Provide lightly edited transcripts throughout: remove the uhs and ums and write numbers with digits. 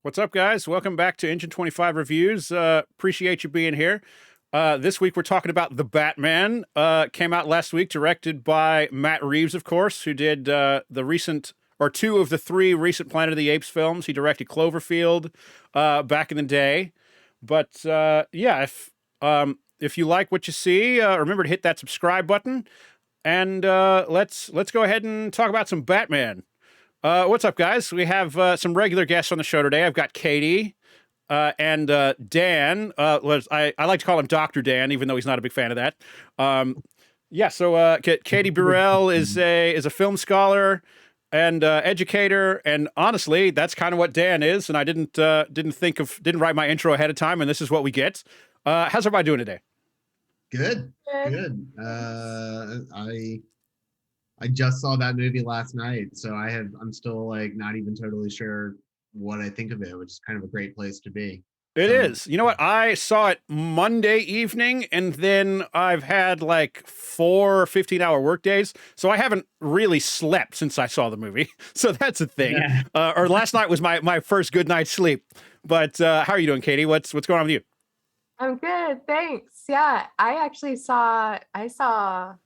What's up, guys? Welcome back to Engine25 Reviews. Appreciate you being here. This week we're talking about The Batman. Came out last week, directed by Matt Reeves, of course, who did two of the three recent Planet of the Apes films. He directed Cloverfield back in the day. But if you like what you see, remember to hit that subscribe button. And let's go ahead and talk about some Batman. What's up, guys? We have some regular guests on the show today. I've got Katy and Dan. I like to call him Dr. Dan, even though he's not a big fan of that. Katy Burrell is a film scholar and educator, and honestly, that's kind of what Dan is. And I didn't write my intro ahead of time, and this is what we get. How's everybody doing today? Good. I just saw that movie last night, so I'm still like not even totally sure what I think of it, which is kind of a great place to be. It is. You know what? I saw it Monday evening, and then I've had like 4 15-hour work days, so I haven't really slept since I saw the movie. So that's a thing. Yeah. Or last night was my first good night's sleep. But how are you doing, Katy? What's going on with you? I'm good, thanks. Yeah, I saw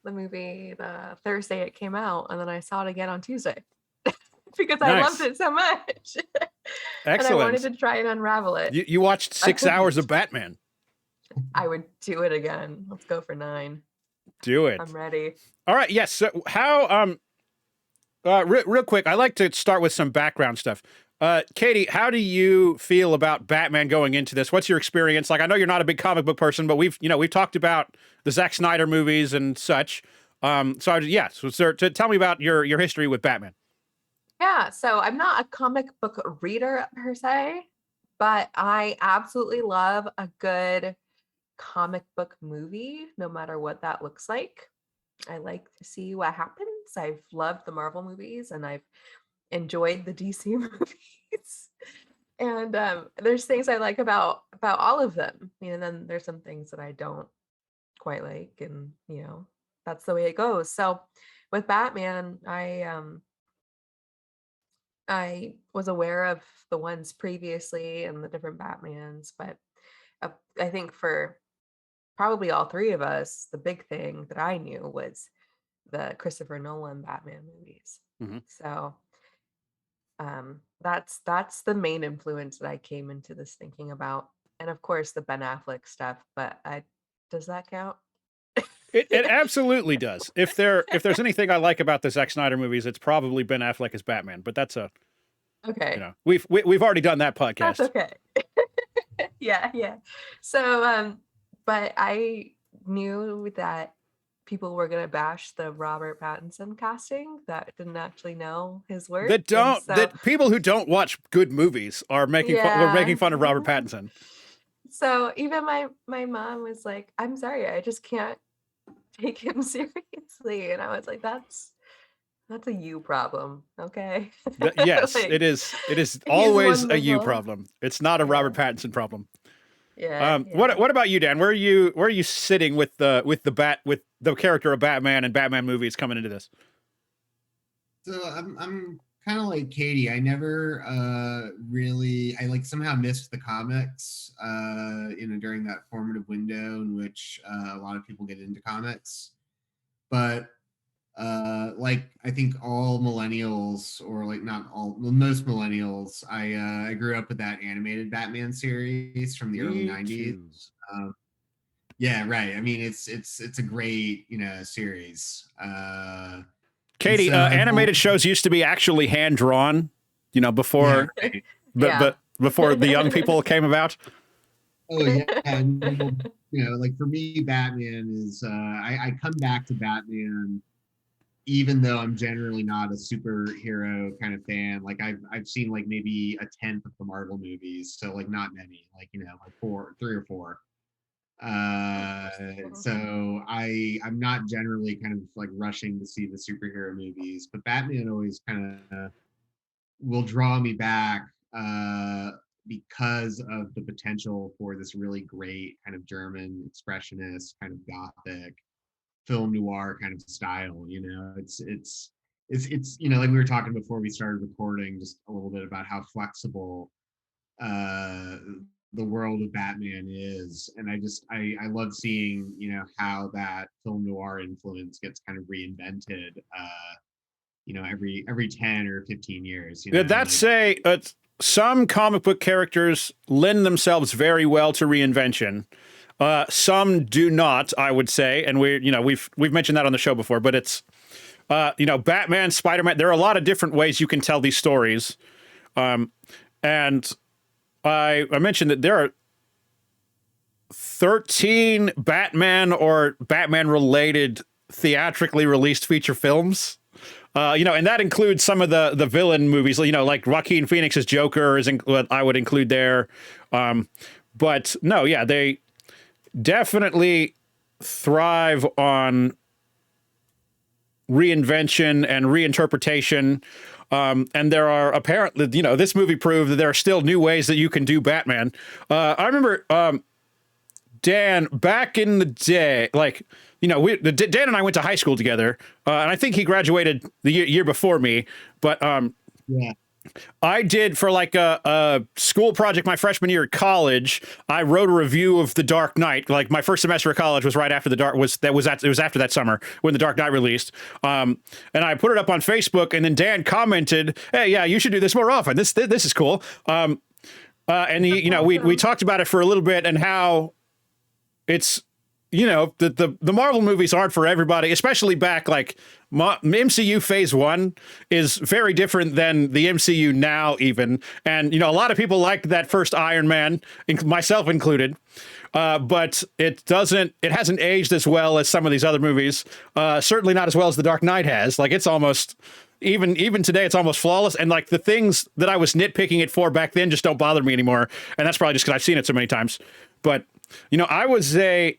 the movie the Thursday it came out, and then I saw it again on Tuesday because I loved it so much. Excellent. And I wanted to try and unravel it. You watched 6 hours of Batman. I would do it again. Let's go for 9. Do it. I'm ready. All right. Yes. So how real quick, I like to start with some background stuff. Katy, how do you feel about Batman going into this? What's your experience? Like, I know you're not a big comic book person, but we've talked about the Zack Snyder movies and such. So tell me about your history with Batman. Yeah, so I'm not a comic book reader per se, but I absolutely love a good comic book movie, no matter what that looks like. I like to see what happens. I've loved the Marvel movies, and I've enjoyed the DC movies. And there's things I like about all of them. And then there's some things that I don't quite like, and that's the way it goes. So with Batman, I was aware of the ones previously and the different Batmans, but I think for probably all three of us, the big thing that I knew was the Christopher Nolan Batman movies. Mm-hmm. So that's the main influence that I came into this thinking about. And of course the Ben Affleck stuff, but does that count? It absolutely does. If there's anything I like about the Zack Snyder movies, it's probably Ben Affleck as Batman. But that's okay. We've already done that podcast. That's okay. Yeah. So but I knew that people were gonna bash the Robert Pattinson casting that didn't actually know his work. That people who don't watch good movies are making fun of Robert Pattinson. So even my mom was like, "I'm sorry, I just can't take him seriously," and I was like, "That's a you problem, okay?" Yes, like, it is always a you problem. It's not a Robert Pattinson problem. Yeah. What about you, Dan? Where are you sitting with the character of Batman and Batman movies coming into this? So I'm kind of like Katy. I never I like somehow missed the comics during that formative window in which a lot of people get into comics. But like I think all millennials, or like not all, most millennials, I grew up with that animated Batman series from the early 90s. Yeah, right. I mean, it's a great series. Katy, animated shows used to be actually hand drawn, before, yeah, right. but before the young people came about. Oh yeah, and, like for me, Batman is I come back to Batman even though I'm generally not a superhero kind of fan. Like I've seen like maybe a tenth of the Marvel movies, so like not many, like like 3 or 4. So I'm not generally kind of like rushing to see the superhero movies, but Batman always kind of will draw me back because of the potential for this really great kind of German expressionist kind of gothic film noir kind of style. It's like we were talking before we started recording just a little bit about how flexible uh, the world of Batman is, and I love seeing how that film noir influence gets kind of reinvented. Every 10 or 15 years. Yeah, that's say some comic book characters lend themselves very well to reinvention. Some do not, I would say, and we've mentioned that on the show before. But it's Batman, Spider-Man. There are a lot of different ways you can tell these stories, and I mentioned that there are 13 Batman or Batman-related theatrically released feature films. And that includes some of the villain movies, like Joaquin Phoenix's Joker is what I would include there. But no, yeah, they definitely thrive on reinvention and reinterpretation. And there are apparently, this movie proved that there are still new ways that you can do Batman. I remember, Dan, back in the day, Dan and I went to high school together, and I think he graduated the year before me. But Yeah. I did for like a school project my freshman year at college. I wrote a review of The Dark Knight. Like my first semester of college was right after it was after that summer when The Dark Knight released. And I put it up on Facebook, and then Dan commented, "Hey, yeah, you should do this more often. This is cool." And we talked about it for a little bit and how it's the Marvel movies aren't for everybody, especially back like MCU Phase 1 is very different than the MCU now even. And, a lot of people liked that first Iron Man, myself included. But it hasn't aged as well as some of these other movies. Certainly not as well as The Dark Knight has. Like it's almost, even today, it's almost flawless. And like the things that I was nitpicking it for back then just don't bother me anymore. And that's probably just because I've seen it so many times. But, I was a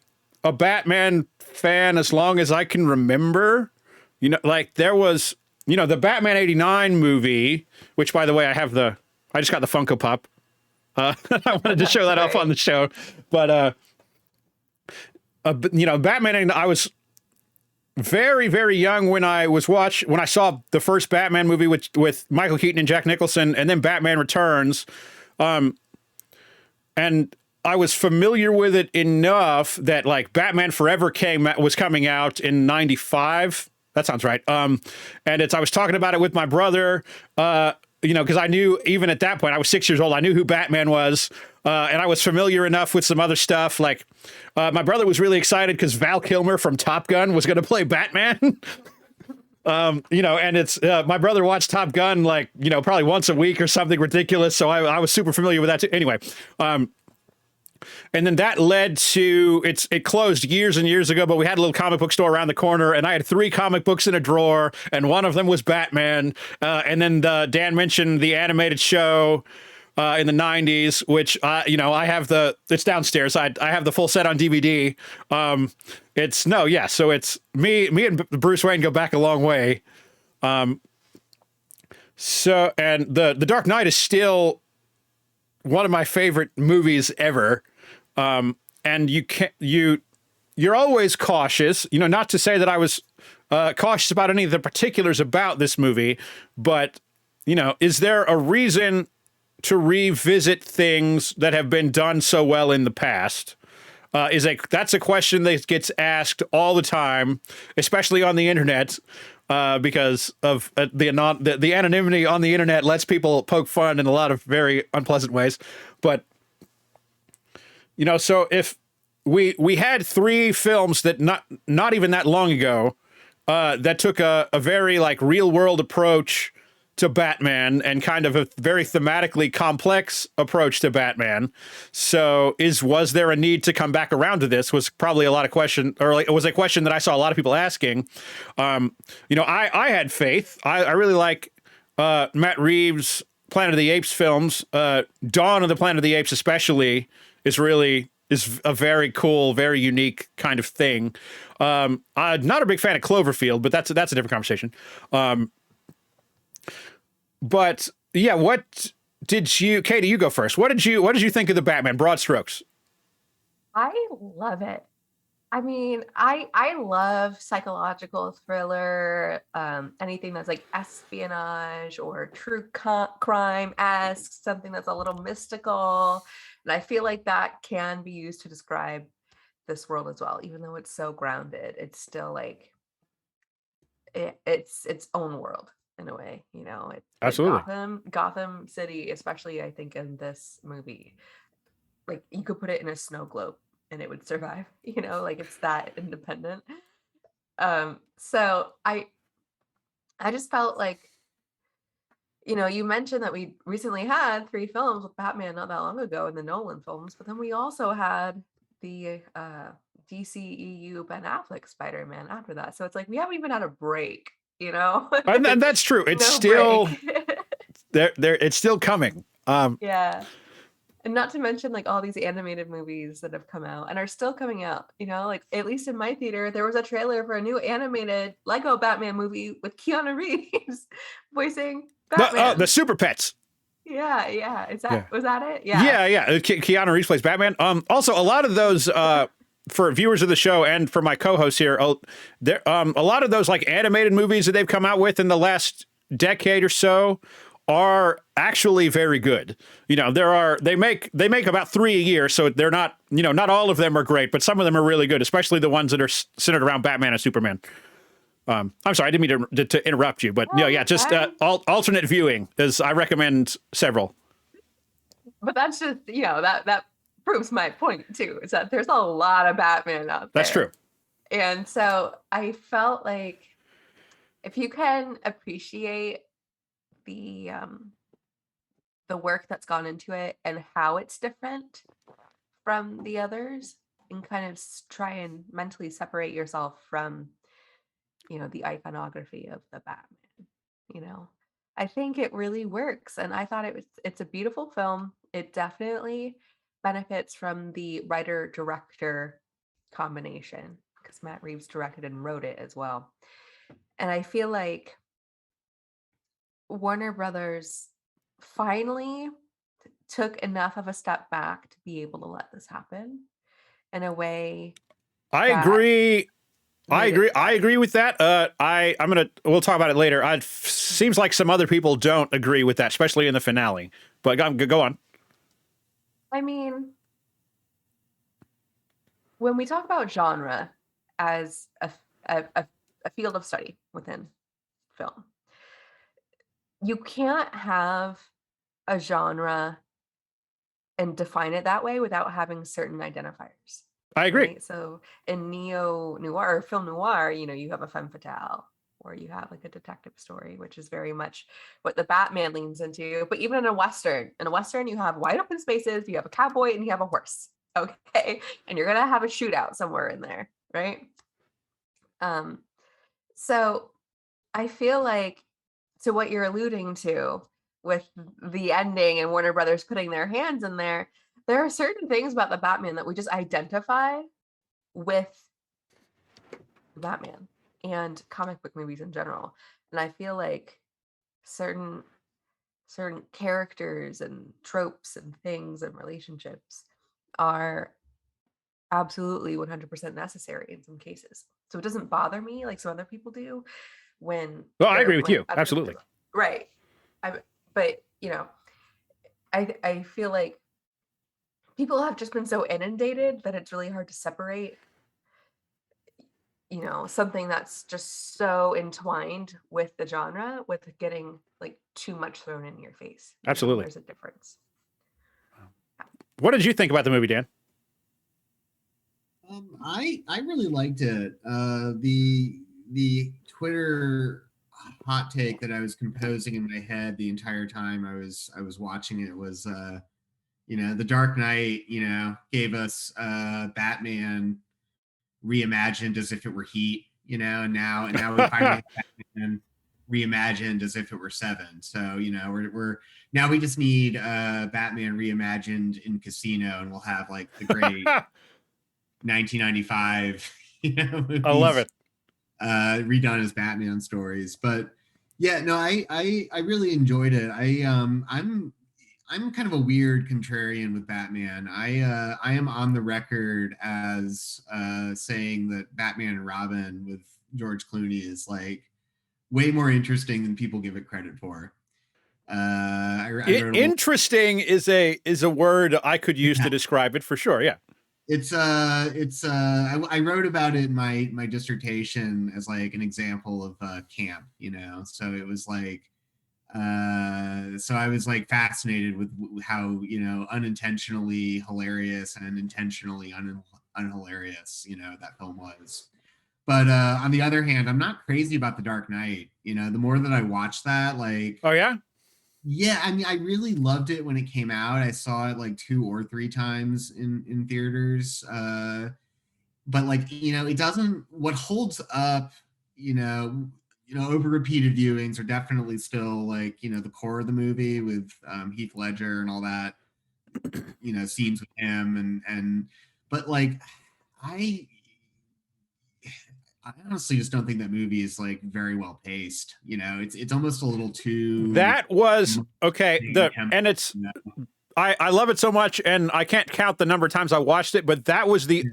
Batman fan as long as I can remember. There was, the Batman '89 movie, which by the way, I just got the Funko Pop. I wanted to show that off on the show, but Batman. I was very, very young when I saw the first Batman movie with Michael Keaton and Jack Nicholson, and then Batman Returns, and I was familiar with it enough that like Batman Forever was coming out in '95. That sounds right. I was talking about it with my brother, because I knew even at that point, I was 6 years old. I knew who Batman was. And I was familiar enough with some other stuff. Like my brother was really excited because Val Kilmer from Top Gun was going to play Batman. And it's my brother watched Top Gun like, probably once a week or something ridiculous. So I was super familiar with that too. Anyway, and then that led to it closed years and years ago, but we had a little comic book store around the corner, and I had 3 comic books in a drawer, and one of them was Batman. And then Dan mentioned the animated show in the '90s, which I have it's downstairs. I have the full set on DVD. So it's me and Bruce Wayne go back a long way. So and the Dark Knight is still one of my favorite movies ever. And you're always cautious, not to say that I was cautious about any of the particulars about this movie, but, is there a reason to revisit things that have been done so well in the past? That's a question that gets asked all the time, especially on the internet, because of the anonymity on the internet lets people poke fun in a lot of very unpleasant ways. But so if we had 3 films that not even that long ago that took a very like real world approach to Batman and kind of a very thematically complex approach to Batman. So was there a need to come back around to this was probably a lot of question, or like, it was a question that I saw a lot of people asking. I had faith. I really like Matt Reeves' Planet of the Apes films. Dawn of the Planet of the Apes especially is a very cool, very unique kind of thing. I'm not a big fan of Cloverfield, but that's a different conversation. But yeah, Katy, you go first. What did you think of the Batman? Broad strokes. I love it. I mean, I love psychological thriller, anything that's like espionage or true crime-esque, something that's a little mystical. And I feel like that can be used to describe this world as well. Even though it's so grounded, it's still like it's its own world in a way, you know. It's like Absolutely. Gotham City, especially I think in this movie, like you could put it in a snow globe and it would survive, you know, like it's that independent. So I just felt like, you know, you mentioned that we recently had 3 films with Batman not that long ago in the Nolan films, but then we also had the DCEU Ben Affleck Spider-Man after that. So it's like we haven't even had a break, you know? And that's true. It's No still break. there. It's still coming. Yeah. And not to mention like all these animated movies that have come out and are still coming out, you know, like at least in my theater, there was a trailer for a new animated Lego Batman movie with Keanu Reeves voicing The Batman. Super Pets. Yeah. Yeah. Was that it? Yeah. Yeah. Keanu Reeves plays Batman. Also, a lot of those for viewers of the show and for my co-hosts here, there a lot of those like animated movies that they've come out with in the last decade or so are actually very good. You know, they make about 3 a year, so they're not, you know, not all of them are great, but some of them are really good, especially the ones that are centered around Batman and Superman. I'm sorry, I didn't mean to interrupt you, but Oh, yeah, just okay. alternate viewing is I recommend several. But that's just, you know, that proves my point too, is that there's a lot of Batman out That's true. there. And so I felt like if you can appreciate the work that's gone into it and how it's different from the others, and kind of try and mentally separate yourself from, you know, the iconography of the Batman, you know, I think it really works. And I thought it's a beautiful film. It definitely benefits from the writer director combination because Matt Reeves directed and wrote it as well. And I feel like Warner Brothers finally took enough of a step back to be able to let this happen in a way I that agree. made it I right. agree with that. We'll talk about it later. It seems like some other people don't agree with that, especially in the finale. But go on. I mean, when we talk about genre as a field of study within film, you can't have a genre and define it that way without having certain identifiers, I agree. right? So in neo noir or film noir, you know, you have a femme fatale or you have like a detective story, which is very much what the Batman leans into. But even in a Western, you have wide open spaces, you have a cowboy, and you have a horse. Okay. And you're gonna have a shootout somewhere in there, right? Um, so I feel like to what you're alluding to with the ending and Warner Brothers putting their hands in there are certain things about the Batman that we just identify with Batman and comic book movies in general. And I feel like certain characters and tropes and things and relationships are absolutely 100% necessary in some cases. So it doesn't bother me like some other people do when Well, I they're agree with when you. other Absolutely. right. But you know, I feel like people have just been so inundated that it's really hard to separate, you know, something that's just so entwined with the genre with getting like too much thrown in your face. You know, Absolutely. there's a difference. What did you think about the movie, Dan? I really liked it. The Twitter hot take that I was composing in my head the entire time I was watching it was you know, The Dark Knight, you know, gave us Batman reimagined as if it were Heat, you know, and now we finally have Batman reimagined as if it were Seven. So, you know, we're now we just need Batman reimagined in Casino, and we'll have like the great 1995, you know, I love movies it. redone as Batman stories. But yeah, no, I really enjoyed it. I'm kind of a weird contrarian with Batman. I am on the record as saying that Batman and Robin with George Clooney is like way more interesting than people give it credit for. I wrote a little. Interesting is a word I could use to describe it for sure. Yeah. I wrote about it in my dissertation as like an example of camp, you know. So it was like so I was like fascinated with how, you know, unintentionally hilarious and intentionally unhilarious, you know, that film was. But on the other hand, I'm not crazy about The Dark Knight. You know, the more that I watch that, like, Oh yeah. yeah, I mean, I really loved it when it came out. I saw it like 2 or 3 times in theaters. But like, you know, it doesn't. What holds up, over repeated viewings are definitely still like, you know, the core of the movie with Heath Ledger and all that, you know, scenes with him but like, I I honestly just don't think that movie is like very well paced. You know, it's almost a little too That was okay. tempo, It's you know? I love it so much, and I can't count the number of times I watched it. But that was the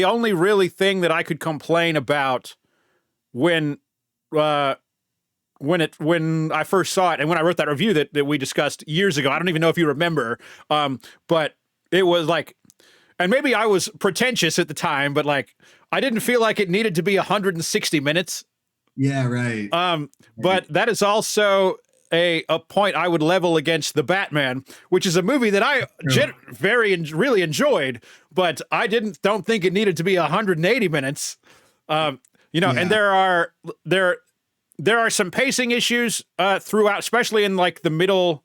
only really thing that I could complain about when when I first saw it and when I wrote that review that we discussed years ago. I don't even know if you remember, but it was like, and maybe I was pretentious at the time, but like I didn't feel like it needed to be 160 minutes. Yeah, right. But that is also a point I would level against The Batman, which is a movie that I really enjoyed, but I don't think it needed to be 180 minutes. You know, and there are some pacing issues throughout, especially in like the middle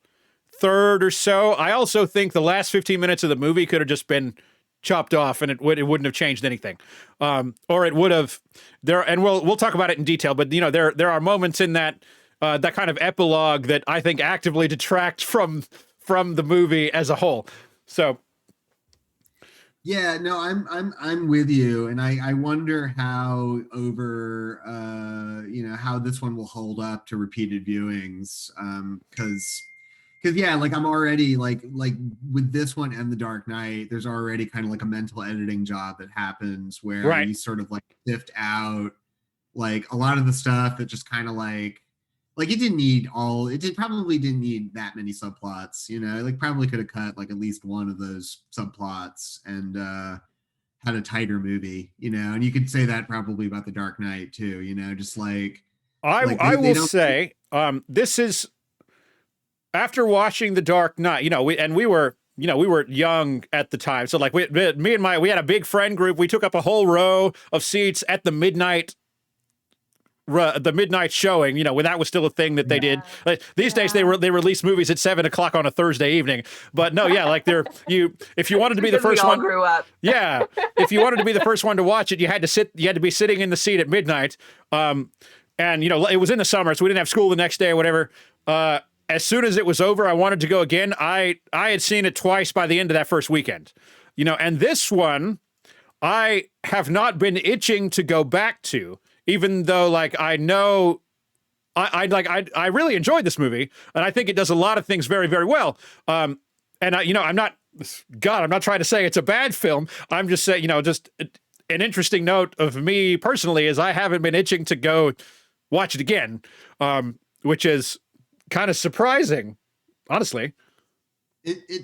third or so. I also think the last 15 minutes of the movie could have just been chopped off, and it wouldn't have changed anything, or it would have. And we'll talk about it in detail. But you know, there are moments in that kind of epilogue that I think actively detract from the movie as a whole. So. Yeah, no, I'm with you, and I wonder how how this one will hold up to repeated viewings, because yeah, like I'm already like with this one and The Dark Knight, there's already kind of like a mental editing job that happens where you sort of like sift out like a lot of the stuff that just kind of like probably didn't need that many subplots, you know, like probably could have cut like at least one of those subplots and had a tighter movie, you know. And you could say that probably about The Dark Knight too, you know, just like I will say this is after watching The Dark Knight, you know, we were young at the time, so like we had a big friend group. We took up a whole row of seats at the midnight showing, you know, when that was still a thing that they did. Like, these days they release movies at 7:00 on a Thursday evening. But no, yeah, like if you wanted to be the first one, grew up. Yeah, if you wanted to be the first one to watch it, you had to be sitting in the seat at midnight. And you know, it was in the summer, so we didn't have school the next day or whatever. As soon as it was over, I wanted to go again. I had seen it twice by the end of that first weekend, you know, and this one I have not been itching to go back to. Even though, like, I know, I really enjoyed this movie, and I think it does a lot of things very, very well. And I'm not trying to say it's a bad film. I'm just saying, you know, just an interesting note of me personally is I haven't been itching to go watch it again, which is kind of surprising, honestly.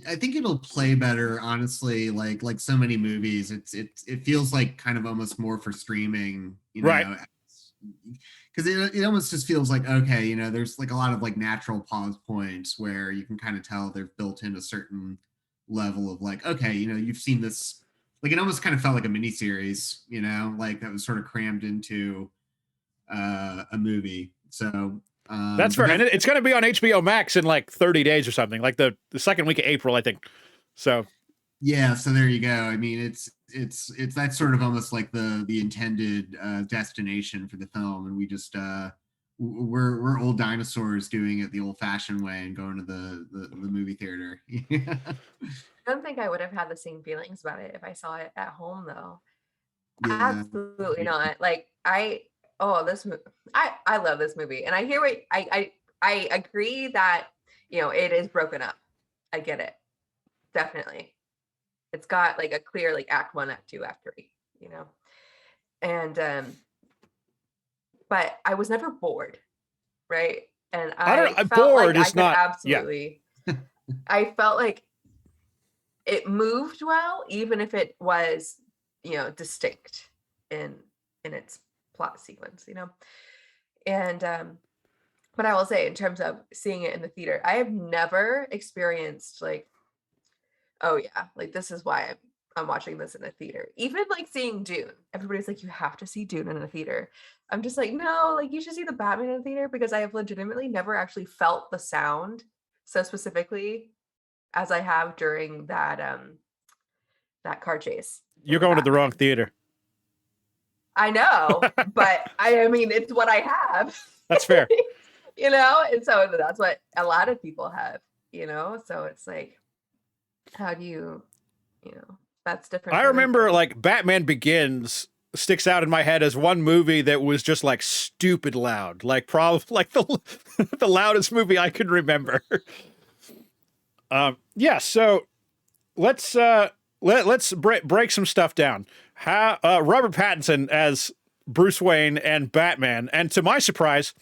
I think it'll play better, honestly. Like so many movies, it feels like kind of almost more for streaming, you know, right? Because it almost just feels like, okay, you know, there's like a lot of like natural pause points where you can kind of tell they've built in a certain level of like, okay, you know, you've seen this. Like it almost kind of felt like a miniseries, you know, like that was sort of crammed into a movie. So. That's fair. And it's going to be on HBO Max in like 30 days or something, like the second week of April, I think. So. Yeah. So there you go. I mean, it's that's sort of almost like the intended destination for the film. And we just, we're old dinosaurs doing it the old fashioned way and going to the movie theater. I don't think I would have had the same feelings about it if I saw it at home though. Yeah. Absolutely not. Like I love this movie, and I hear what I agree that it is broken up. I get it. Definitely. It's got like a clear like act 1, act 2, act 3, And but I was never bored, right? And I felt bored like is I could not absolutely I felt like it moved well, even if it was, distinct in its plot sequence, And but I will say, in terms of seeing it in the theater, I have never experienced like, oh yeah, like this is why I'm watching this in a theater. Even like seeing Dune, everybody's like, you have to see Dune in a theater. I'm just like, no, like you should see the Batman in a theater, because I have legitimately never actually felt the sound so specifically as I have during that car chase. You're going to the wrong theater. I know, but I mean, it's what I have. That's fair. And so that's what a lot of people have, so it's like, how do you, that's different. I remember like Batman Begins sticks out in my head as one movie that was just like stupid loud, like probably like the loudest movie I can remember. Yeah, so let's break some stuff down. How Robert Pattinson as Bruce Wayne and Batman, and to my surprise,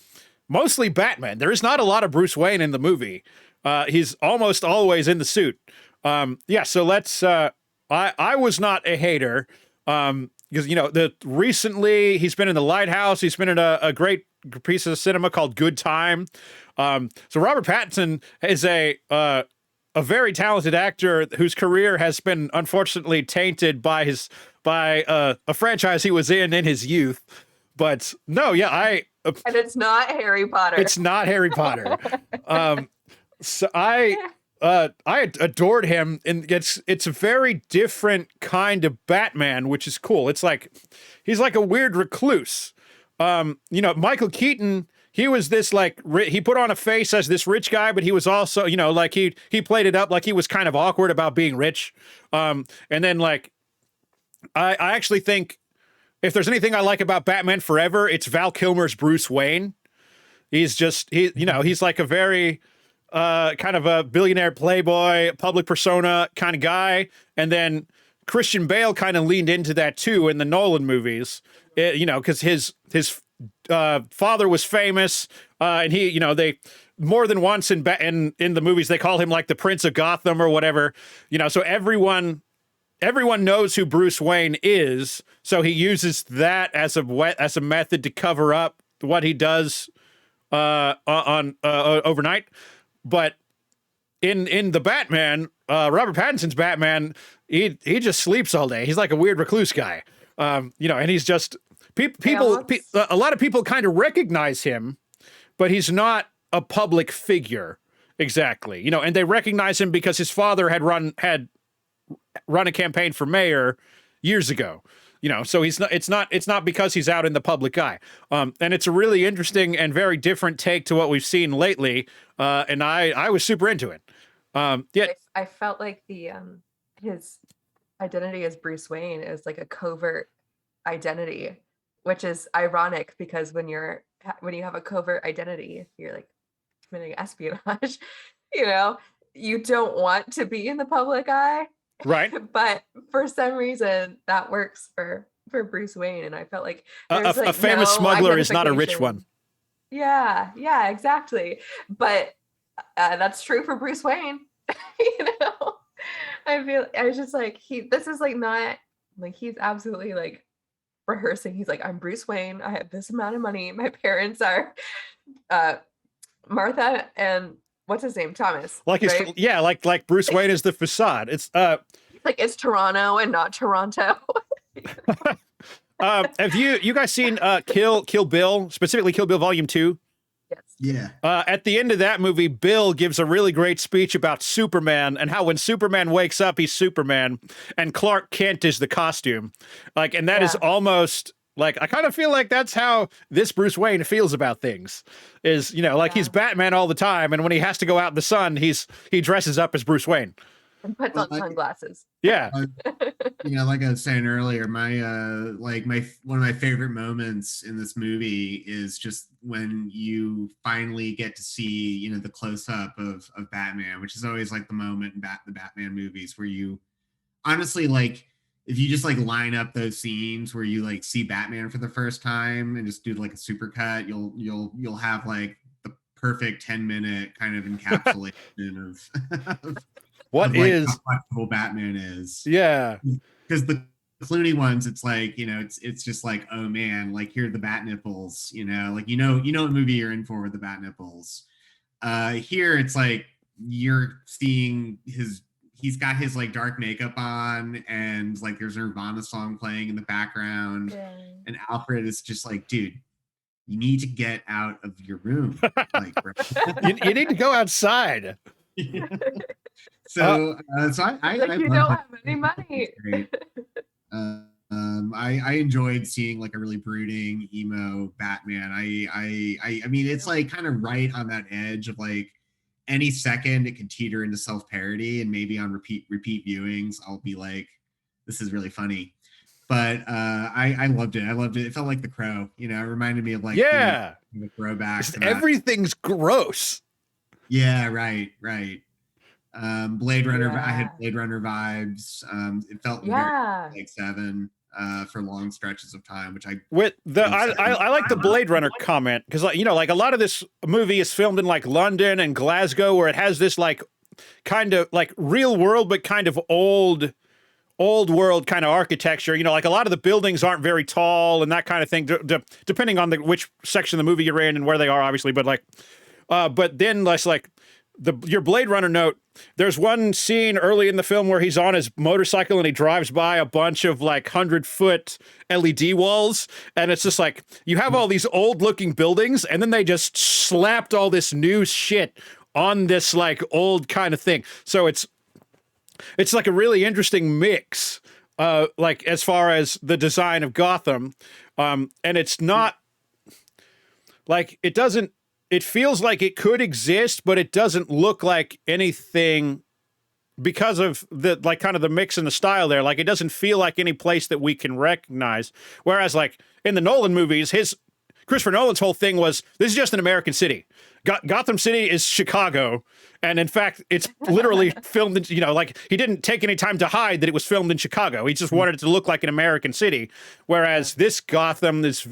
mostly Batman. There is not a lot of Bruce Wayne in the movie. He's almost always in the suit. Yeah, so let's. I was not a hater because recently he's been in The Lighthouse. He's been in a great piece of cinema called Good Time. So Robert Pattinson is a very talented actor whose career has been unfortunately tainted by a franchise he was in his youth. But no, yeah, and it's not Harry Potter. It's not Harry Potter. So I adored him, and it's a very different kind of Batman, which is cool. It's like he's like a weird recluse. Michael Keaton, he was this like he put on a face as this rich guy, but he was also like he played it up like he was kind of awkward about being rich. And then like I actually think if there's anything I like about Batman Forever, it's Val Kilmer's Bruce Wayne. He's like a very kind of a billionaire playboy, public persona kind of guy. And then Christian Bale kind of leaned into that too in the Nolan movies, because his father was famous, and they more than once in the movies they call him like the Prince of Gotham or whatever, so everyone knows who Bruce Wayne is, so he uses that as a method to cover up what he does on overnight. But in the Batman, Robert Pattinson's Batman, he just sleeps all day. He's like a weird recluse guy, and he's just a lot of people kind of recognize him, but he's not a public figure exactly. And they recognize him because his father had run a campaign for mayor years ago. So it's not because he's out in the public eye. And it's a really interesting and very different take to what we've seen lately. And I was super into it. Yeah. I felt like his identity as Bruce Wayne is like a covert identity, which is ironic because when you have a covert identity, if you're like committing espionage, you don't want to be in the public eye. Right. But for some reason that works for Bruce Wayne. And I felt like a famous smuggler is not a rich one. Yeah, exactly. But that's true for Bruce Wayne. I was just like, this is like not like he's absolutely like rehearsing. He's like, I'm Bruce Wayne. I have this amount of money. My parents are Martha and what's his name? Thomas. Like right? like Bruce Wayne is the facade. It's like it's Toronto and not Toronto. Have you guys seen Kill Bill, specifically Kill Bill Volume 2? Yes. Yeah. At the end of that movie, Bill gives a really great speech about Superman and how when Superman wakes up, he's Superman, and Clark Kent is the costume. Like, and that is almost like, I kind of feel like that's how this Bruce Wayne feels about things. Is, like he's Batman all the time, and when he has to go out in the sun, he dresses up as Bruce Wayne. And puts Well, on sunglasses. Yeah. Like I was saying earlier, my one of my favorite moments in this movie is just when you finally get to see, the close up of Batman, which is always like the moment in the Batman movies where you honestly, like, if you just like line up those scenes where you like see Batman for the first time and just do like a supercut, you'll have like the perfect 10-minute kind of encapsulation What of like is how flexible Batman is. Yeah. Because the Clooney ones, it's like, it's just like, oh man, like here are the bat nipples, like what movie you're in for with the bat nipples. Here it's like you're seeing he's got his like dark makeup on, and like there's a Nirvana song playing in the background, and Alfred is just like, dude, you need to get out of your room. Like, you need to go outside. So I like, you don't have any money. I enjoyed seeing like a really brooding emo Batman. I mean, it's like kind of right on that edge of like any second it could teeter into self-parody, and maybe on repeat viewings I'll be like, this is really funny. But I loved it. It felt like The Crow. It reminded me of like the throwback. Everything's gross. Yeah, right. Blade Runner. I had Blade Runner vibes. It felt very like Seven for long stretches of time, which I like the Blade Runner comment, because like a lot of this movie is filmed in like London and Glasgow, where it has this like kind of like real world but kind of old world kind of architecture. Like a lot of the buildings aren't very tall and that kind of thing, depending on which section of the movie you're in and where they are, obviously. But like, but then less like your Blade Runner note, there's one scene early in the film where he's on his motorcycle and he drives by a bunch of like 100-foot LED walls, and it's just like you have all these old looking buildings and then they just slapped all this new shit on this like old kind of thing. So it's like a really interesting mix, like as far as the design of Gotham, and it's not like it feels like it could exist, but it doesn't look like anything because of the like kind of the mix and the style there. Like it doesn't feel like any place that we can recognize. Whereas like in the Nolan movies, Christopher Nolan's whole thing was, this is just an American city. Gotham City is Chicago. And in fact, it's literally filmed in, like he didn't take any time to hide that it was filmed in Chicago. He just wanted it to look like an American city. Whereas this Gotham is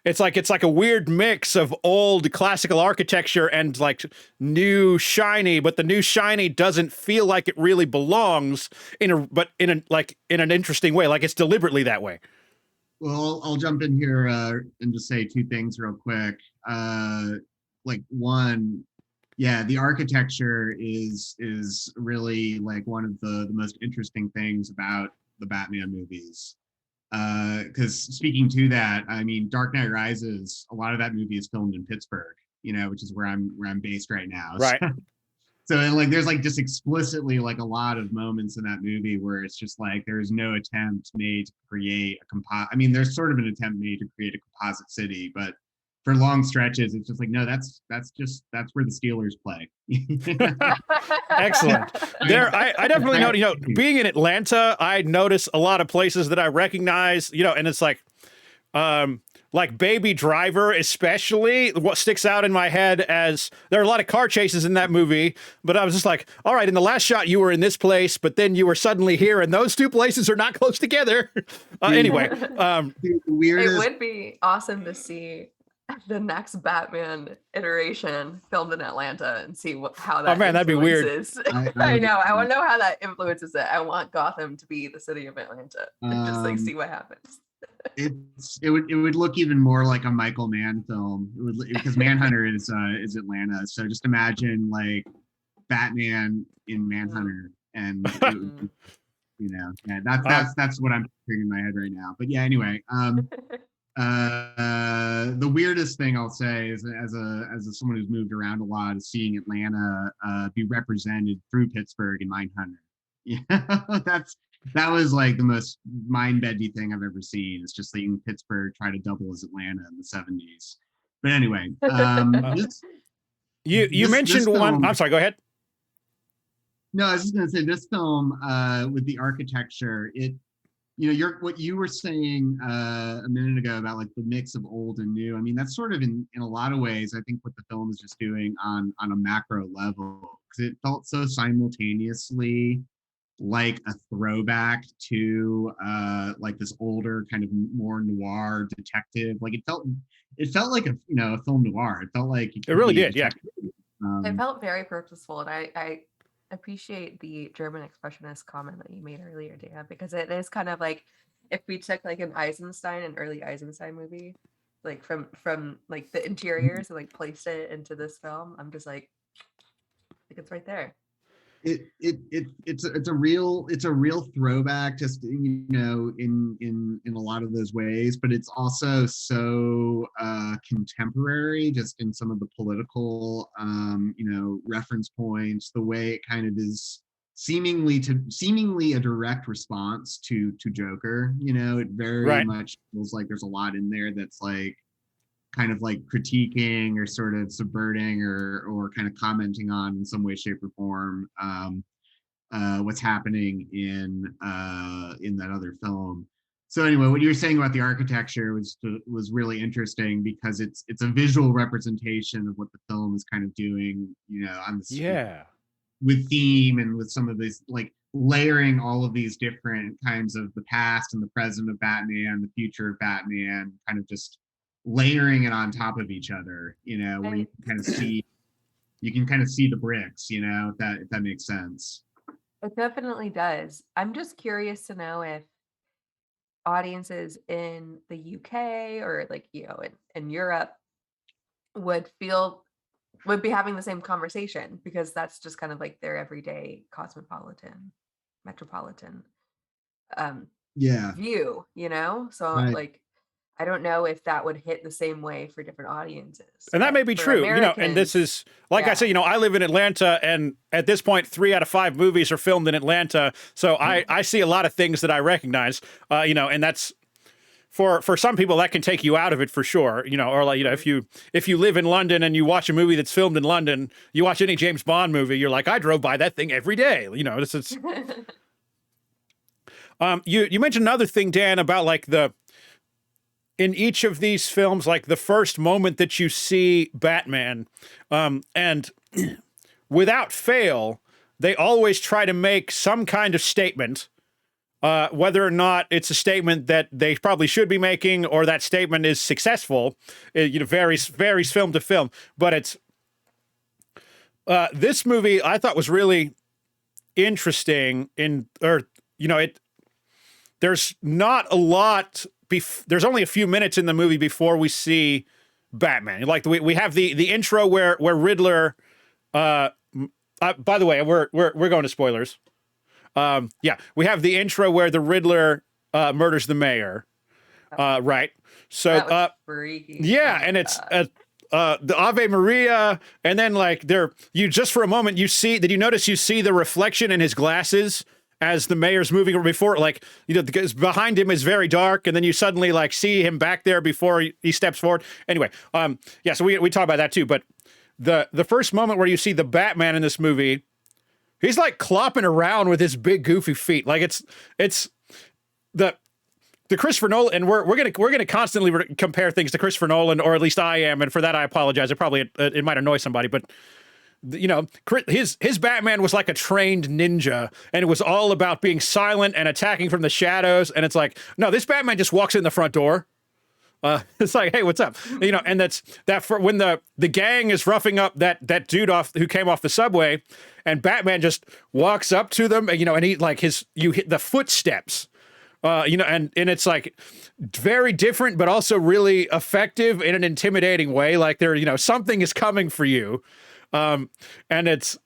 it's like a weird mix of old classical architecture and like new shiny, but the new shiny doesn't feel like it really belongs in an interesting way. Like it's deliberately that way. Well, I'll jump in here and just say two things real quick. Like one, yeah, the architecture is really like one of the most interesting things about the Batman movies. Because speaking to that, I mean, Dark Knight Rises, a lot of that movie is filmed in Pittsburgh, which is where I'm based right now. Right. So like, there's like just explicitly like a lot of moments in that movie where it's just like there's no attempt made to create a composite. I mean, there's sort of an attempt made to create a composite city, but for long stretches, it's just like, no, that's where the Steelers play. Excellent. I definitely know, being in Atlanta, I notice a lot of places that I recognize, and it's like Baby Driver, especially what sticks out in my head as there are a lot of car chases in that movie, but I was just like, all right, in the last shot you were in this place, but then you were suddenly here, and those two places are not close together. Anyway, it would be awesome to see the next Batman iteration filmed in Atlanta and see how that. Oh man, that'd be weird. I know. I want to know how that influences it. I want Gotham to be the city of Atlanta and just like see what happens. It would look even more like a Michael Mann film. It would, because Manhunter is Atlanta. So just imagine like Batman in Manhunter, and it would, that's what I'm picturing in my head right now. But yeah, anyway. The weirdest thing I'll say is, as someone who's moved around a lot, is seeing Atlanta be represented through Pittsburgh in Mindhunter. Yeah, that was like the most mind-bendy thing I've ever seen. It's just seeing Pittsburgh try to double as Atlanta in the 70s. But anyway, you mentioned one. I'm sorry. Go ahead. No, I was just gonna say this film with the architecture, what you were saying a minute ago about like the mix of old and new. I mean, that's sort of in a lot of ways, I think what the film is just doing on a macro level, because it felt so simultaneously like a throwback to like this older kind of more noir detective. Like it felt like a film noir. It felt like It really did, yeah. It felt very purposeful, and I appreciate the German expressionist comment that you made earlier, Dan, because it is kind of like if we took like an early Eisenstein movie, like from like the interiors and like placed it into this film. I'm just like it's right there. It's a real throwback, just in a lot of those ways, but it's also so contemporary, just in some of the political reference points, the way it kind of is seemingly a direct response to Joker. It very much feels like there's a lot in there that's like kind of like critiquing or sort of subverting or kind of commenting on in some way, shape, or form what's happening in that other film. So anyway, what you were saying about the architecture was really interesting, because it's a visual representation of what the film is kind of doing, on the with theme and with some of this like layering all of these different kinds of the past and the present of Batman, the future of Batman, kind of just layering it on top of each other, where you can kind of see the bricks, if that makes sense. It definitely does. I'm just curious to know if audiences in the UK or like in Europe would be having the same conversation, because that's just kind of like their everyday metropolitan view, so right. Like I don't know if that would hit the same way for different audiences. And that may be true, and this is, like I said, I live in Atlanta, and at this point, 3 out of 5 movies are filmed in Atlanta. So I see a lot of things that I recognize, and that's, for some people, that can take you out of it for sure, or like, if you live in London and you watch a movie that's filmed in London, you watch any James Bond movie, you're like, I drove by that thing every day, this is. You mentioned another thing, Dan, about like in each of these films, like the first moment that you see Batman, and without fail, they always try to make some kind of statement, whether or not it's a statement that they probably should be making or that statement is successful. It varies film to film, but it's this movie I thought was really interesting there's not a lot. There's only a few minutes in the movie before we see Batman. Like we have the intro where Riddler. By the way, we're going to spoilers. We have the intro where the Riddler murders the mayor. Right. So that was freaky. Yeah, and it's the Ave Maria, and then like you just for a moment you see. Did you notice you see the reflection in his glasses as the mayor's moving before, like, because behind him is very dark, and then you suddenly like see him back there before he steps forward. Anyway, so we talk about that too. But the first moment where you see the Batman in this movie, he's like clopping around with his big goofy feet. Like it's the Christopher Nolan, and we're gonna constantly compare things to Christopher Nolan, or at least I am, and for that I apologize. It might annoy somebody, but. His Batman was like a trained ninja, and it was all about being silent and attacking from the shadows. And it's like, no, this Batman just walks in the front door. It's like, hey, what's up? And that's for when the gang is roughing up that dude who came off the subway, and Batman just walks up to them, and he like you hit the footsteps. And it's like very different, but also really effective in an intimidating way. Like something is coming for you. And it's,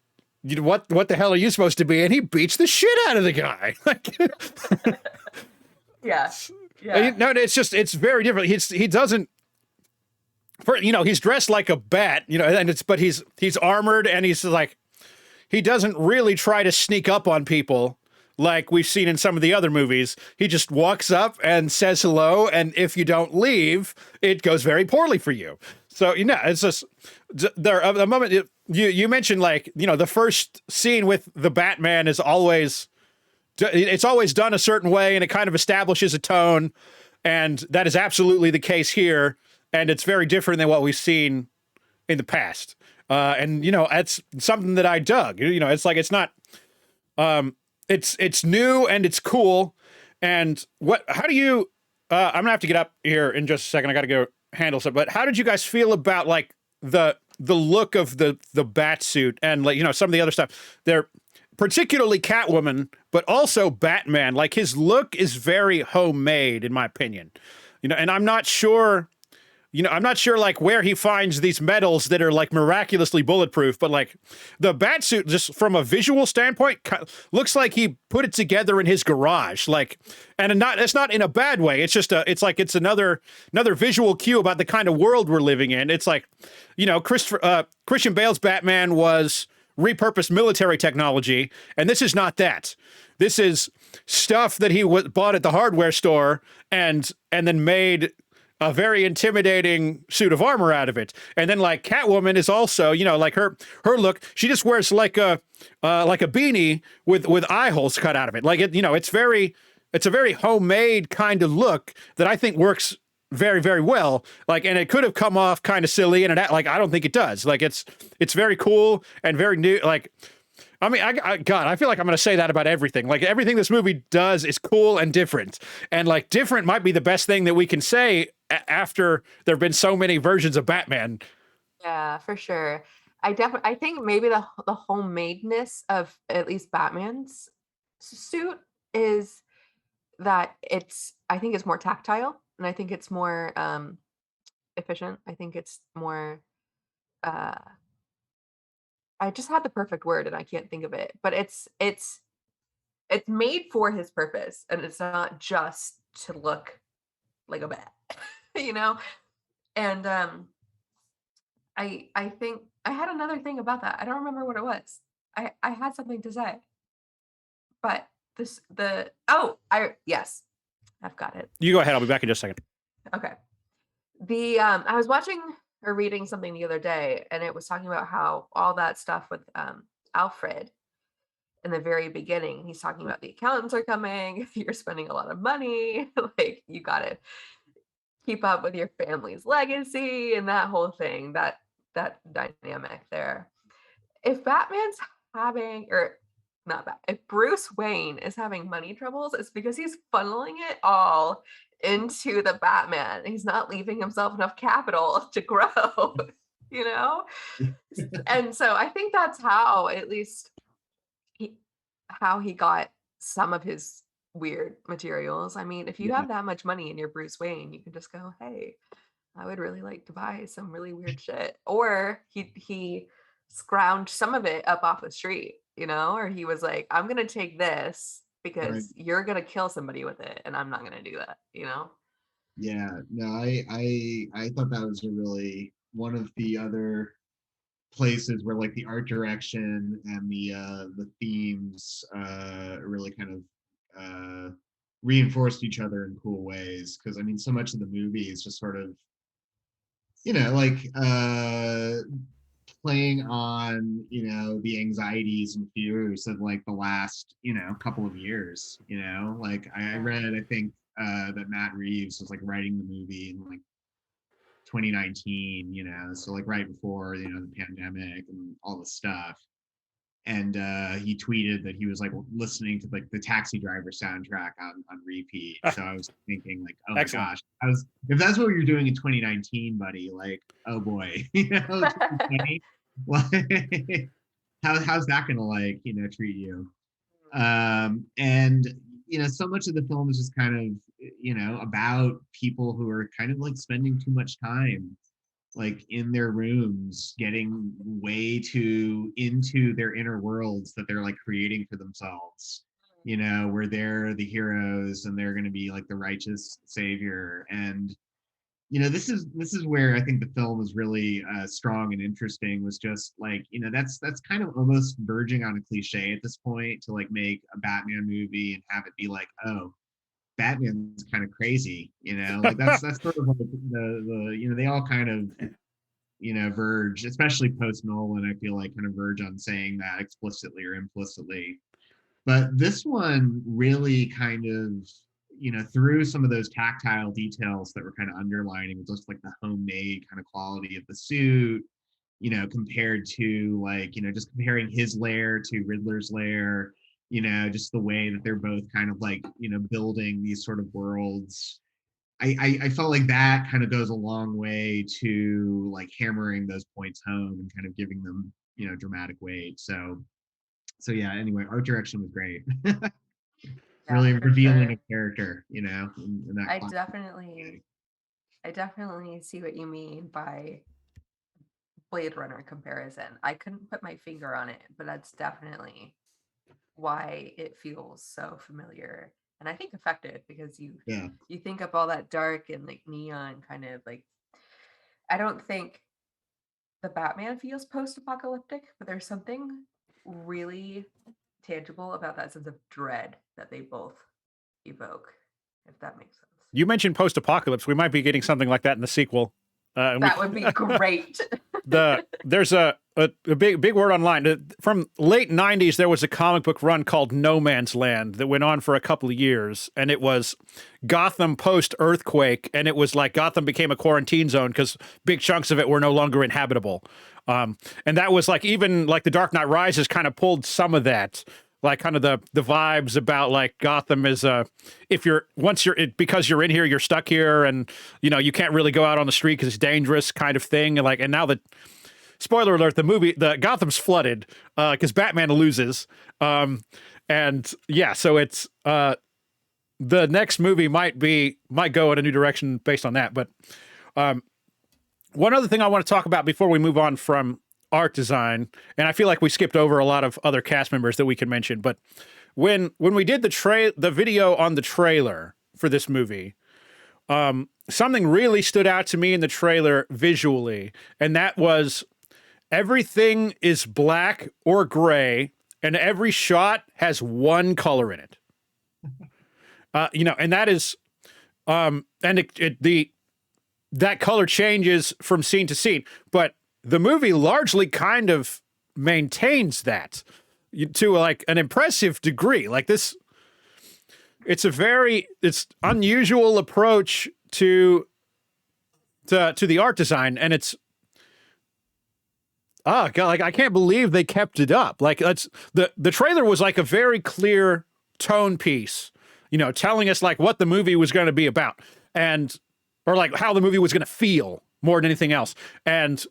what the hell are you supposed to be? And he beats the shit out of the guy. Yeah. No, it's very different. He doesn't, he's dressed like a bat, but he's armored, and he's like, he doesn't really try to sneak up on people like we've seen in some of the other movies. He just walks up and says hello, and if you don't leave, it goes very poorly for you. So, it's just, there, a moment, you mentioned like, you know, the first scene with the Batman is always, it's always done a certain way and it kind of establishes a tone. And that is absolutely the case here. And it's very different than what we've seen in the past. And, you know, that's something that I dug. You know, it's like, it's not, it's new and it's cool. And how do you, I'm gonna have to get up here in just a second. I got to go handle something. But how did you guys feel about like the look of the bat suit and like, you know, some of the other stuff? They're particularly Catwoman, but also Batman. Like his look is very homemade, in my opinion. You know, and I'm not sure like where he finds these metals that are like miraculously bulletproof, but like the batsuit, just from a visual standpoint, looks like he put it together in his garage. Like, and it's not in a bad way. It's just it's another visual cue about the kind of world we're living in. It's like, you know, Christian Bale's Batman was repurposed military technology, and this is not that. This is stuff that he bought at the hardware store and then made a very intimidating suit of armor out of it. And then like Catwoman is also, you know, like her look, she just wears like a beanie with eye holes cut out of it. Like it, you know, it's a very homemade kind of look that I think works very, very well. Like, and it could have come off kind of silly, and I don't think it does. Like it's very cool and very new. Like, I mean, God, I feel like I'm going to say that about everything. Like everything this movie does is cool and different. And like different might be the best thing that we can say after there've been so many versions of Batman. Yeah, for sure. I think maybe the homemadeness of at least Batman's suit is that I think it's more tactile, and I think it's more efficient. I think it's more uh I just had the perfect word and I can't think of it, but it's made for his purpose, and it's not just to look like a bat, you know? And I think I had another thing about that. I don't remember what it was. I had something to say, but yes, I've got it. You go ahead. I'll be back in just a second. Okay. I was watching or reading something the other day, and it was talking about how all that stuff with Alfred in the very beginning, he's talking about the accountants are coming, you're spending a lot of money, like you gotta keep up with your family's legacy and that whole thing, that dynamic there. If Batman's having, or not Bat, if Bruce Wayne is having money troubles, it's because he's funneling it all into the Batman. He's not leaving himself enough capital to grow, you know? And so I think that's how, at least how he got some of his weird materials. I mean, if you have that much money and you're Bruce Wayne, you can just go, hey, I would really like to buy some really weird shit. Or he scrounged some of it up off the street, you know, or he was like, I'm gonna take this because you're gonna kill somebody with it, and I'm not gonna do that, you know? Yeah, no, I thought that was a really one of the other places where like the art direction and the themes really kind of reinforced each other in cool ways. Because I mean, so much of the movie is just sort of, you know, like playing on, you know, the anxieties and fears of like the last, you know, couple of years. You know, like I read, I think that Matt Reeves was like writing the movie in like 2019, you know, so like right before, you know, the pandemic and all the stuff. And he tweeted that he was like listening to like the Taxi Driver soundtrack on repeat. So I was thinking like, oh my gosh, if that's what you're doing in 2019, buddy, like, oh boy, you know, 2020, like, how's that gonna like, you know, treat you? And you know, so much of the film is just kind of, you know, about people who are kind of like spending too much time like in their rooms, getting way too into their inner worlds that they're like creating for themselves, you know, where they're the heroes and they're going to be like the righteous savior. And you know, this is where I think the film is really strong and interesting, was just like, you know, that's kind of almost verging on a cliche at this point, to like make a Batman movie and have it be like, oh, Batman's kind of crazy, you know, like that's sort of like the you know, they all kind of verge, especially post Nolan, I feel like kind of verge on saying that explicitly or implicitly. But this one really kind of, through some of those tactile details that were kind of underlining just like the homemade kind of quality of the suit, compared to like, just comparing his lair to Riddler's lair, just the way that they're both kind of like, building these sort of worlds. I felt like that kind of goes a long way to like hammering those points home and kind of giving them, dramatic weight. So yeah, anyway, art direction was great. Really for revealing sure. a character, in that I classic definitely, way. I definitely see what you mean by Blade Runner comparison. I couldn't put my finger on it, but that's definitely why it feels so familiar and I think effective because Yeah. you think of all that dark and like neon kind of like I don't think the Batman feels post-apocalyptic, but there's something really tangible about that sense of dread that they both evoke, if that makes sense. You mentioned post-apocalypse. We might be getting something like that in the sequel. And That would be great. there's a big word online from late 90s. There was a comic book run called No Man's Land that went on for a couple of years, and it was Gotham post earthquake, and it was like Gotham became a quarantine zone because big chunks of it were no longer inhabitable. And that was like even like the Dark Knight Rises kind of pulled some of that, like kind of the vibes about like Gotham is if you're because you're in here, you're stuck here, and you can't really go out on the street because it's dangerous kind of thing. And now that, spoiler alert, the Gotham's flooded because Batman loses, and yeah, so it's the next movie might go in a new direction based on that. But one other thing I want to talk about before we move on from art design, and I feel like we skipped over a lot of other cast members that we can mention, but when we did the video on the trailer for this movie, something really stood out to me in the trailer visually, and that was everything is black or gray, and every shot has one color in it. And that is, and that color changes from scene to scene, but the movie largely kind of maintains that to like an impressive degree. Like this, it's unusual approach to the art design, and it's God, like I can't believe they kept it up. Like the trailer was like a very clear tone piece, telling us like what the movie was going to be about, or like how the movie was going to feel more than anything else. And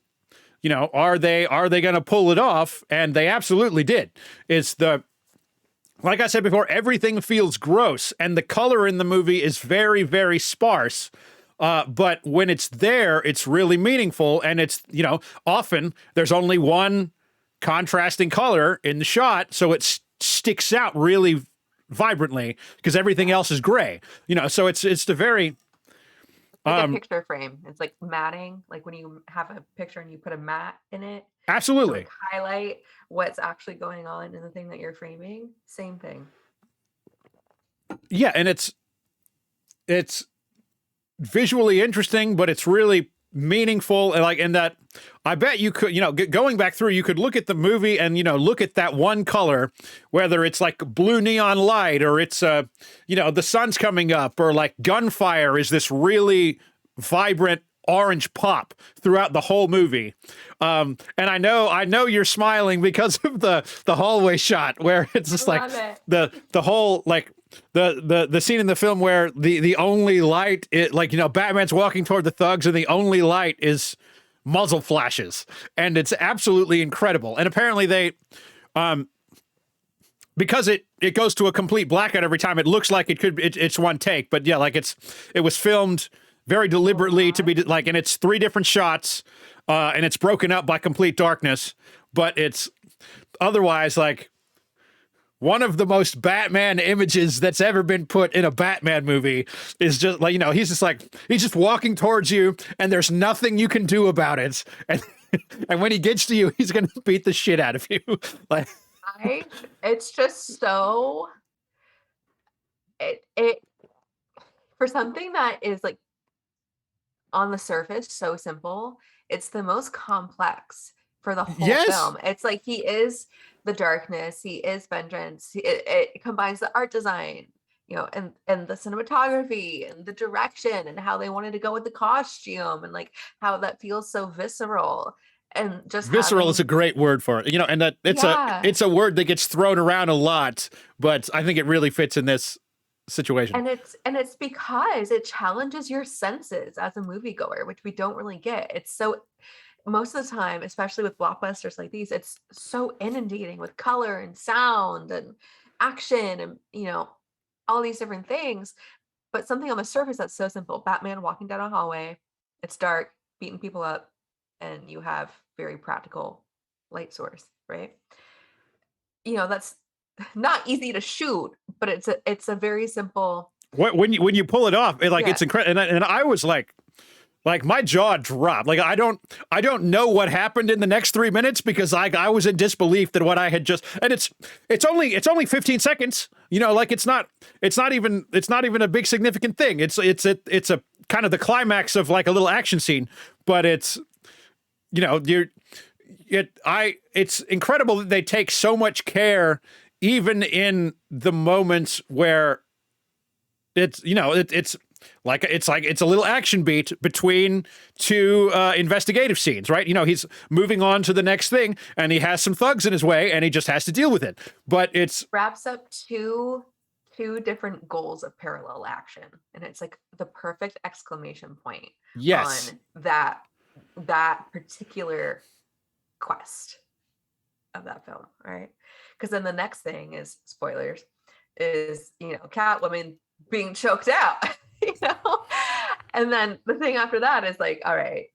are they going to pull it off? And they absolutely did. Like I said before, everything feels gross, and the color in the movie is very, very sparse. But when it's there, it's really meaningful, and it's, often there's only one contrasting color in the shot, so it sticks out really vibrantly because everything else is gray. So it's the very like a picture frame. It's like matting, like when you have a picture and you put a mat in it. Absolutely. To like highlight what's actually going on in the thing that you're framing. Same thing. Yeah, and it's visually interesting, but it's really meaningful, and like in that I bet you could, going back through, you could look at the movie and look at that one color, whether it's like blue neon light or it's the sun's coming up, or like gunfire is this really vibrant orange pop throughout the whole movie. And I know you're smiling because of the hallway shot where it's just like the whole like the scene in the film where the only light Batman's walking toward the thugs and the only light is muzzle flashes, and it's absolutely incredible. And apparently they because it goes to a complete blackout every time, it looks like it's one take, but yeah, like it was filmed very deliberately to be like, and it's 3 different shots, and it's broken up by complete darkness, but it's otherwise like one of the most Batman images that's ever been put in a Batman movie. Is just like, he's just walking towards you and there's nothing you can do about it. And when he gets to you, he's going to beat the shit out of you. Like, it's just so, it for something that is like on the surface so simple, It's the most complex for the whole Yes. film. It's like he is the darkness, he is vengeance. It combines the art design, and the cinematography and the direction and how they wanted to go with the costume and like how that feels so visceral. And just Visceral is a great word for it, and that it's a word that gets thrown around a lot, but I think it really fits in this situation. And it's because it challenges your senses as a moviegoer, which we don't really get. It's so, most of the time, especially with blockbusters like these, it's so inundating with color and sound and action and all these different things. But something on the surface that's so simple: Batman walking down a hallway, it's dark, beating people up, and you have very practical light source, right? That's not easy to shoot, but it's a very simple. When you pull it off, it's incredible. And I was like my jaw dropped. Like I don't know what happened in the next 3 minutes because I was in disbelief that what I had just, and it's only 15 seconds. It's not even a big significant thing. It's a kind of the climax of like a little action scene, but it's it's incredible that they take so much care even in the moments where it's a little action beat between two investigative scenes, right? He's moving on to the next thing and he has some thugs in his way and he just has to deal with it. But it's wraps up two different goals of parallel action, and it's like the perfect exclamation point on that particular quest of that film, right? Because then the next thing is, spoilers, is Catwoman being choked out. And then the thing after that is like, all right,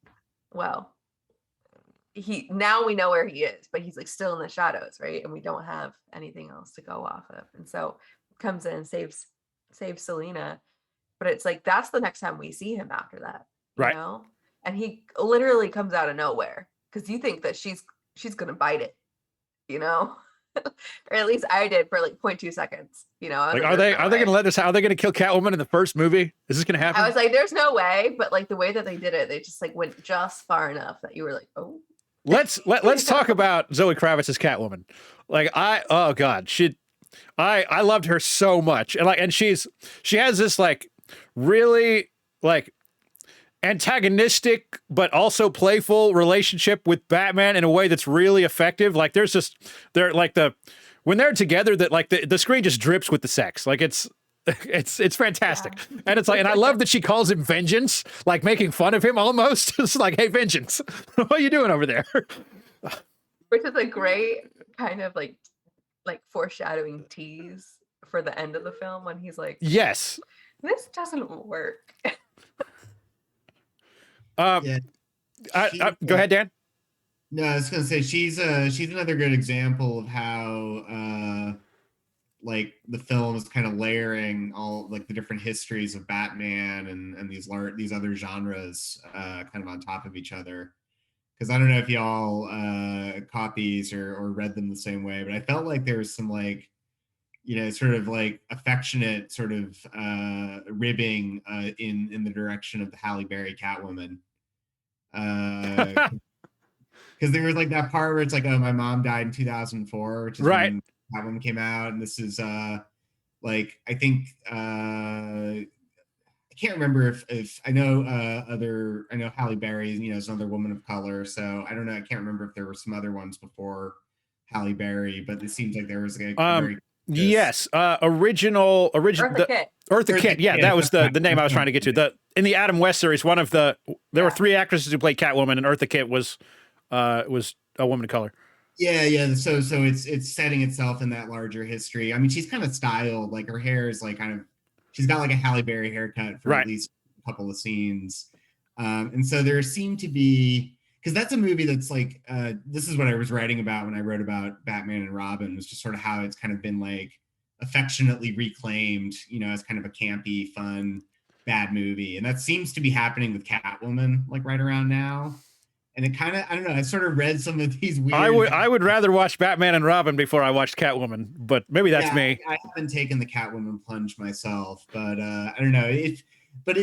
well, now we know where he is, but he's like still in the shadows, right? And we don't have anything else to go off of, and so comes in and saves Selena. But it's like that's the next time we see him after that, right? And he literally comes out of nowhere because you think that she's gonna bite it, or at least I did for like 0.2 seconds. Like, are they gonna let this? Are they gonna kill Catwoman in the first movie? Is this gonna happen? I was like, there's no way, but like the way that they did it, they just like went just far enough that you were like, oh. Let's talk about Zoe Kravitz's Catwoman. Like I loved her so much, and she has this like really like antagonistic but also playful relationship with Batman in a way that's really effective. Like when they're together, that like the screen just drips with the sex. Like it's fantastic. Yeah. And it's like, and I love that she calls him Vengeance, like making fun of him almost. It's like, hey, Vengeance, what are you doing over there? Which is a great kind of like foreshadowing tease for the end of the film when he's like, yes, this doesn't work. Go ahead, Dan. No, I was gonna say she's another good example of how like the film is kind of layering all like the different histories of Batman and these other genres kind of on top of each other. Because I don't know if y'all caught these or read them the same way, but I felt like there was some like sort of like affectionate sort of ribbing in the direction of the Halle Berry Catwoman. Because there was like that part where it's like, oh, my mom died in 2004, which is right when Catwoman came out, and this is like I think I can't remember if I know Halle Berry is another woman of color, so I don't know, I can't remember if there were some other ones before Halle Berry, but it seems like there was like very yes, original Eartha Kitt. Yeah, that was the name I was trying to get to. In the Adam West series, there were 3 actresses who played Catwoman, and Eartha Kitt was a woman of color. Yeah. So it's setting itself in that larger history. I mean, she's kind of styled, like her hair is like kind of, she's got like a Halle Berry haircut for at least a couple of scenes, and so there seemed to be, because that's a movie that's like this is what I was writing about when I wrote about Batman and Robin, was just sort of how it's kind of been like affectionately reclaimed, as kind of a campy, fun, bad movie, and that seems to be happening with Catwoman like right around now. And it kind of, I don't know, I sort of read some of these weird... I would rather watch Batman and Robin before I watched Catwoman, but maybe that's me. I haven't taken the Catwoman plunge myself, but I don't know. but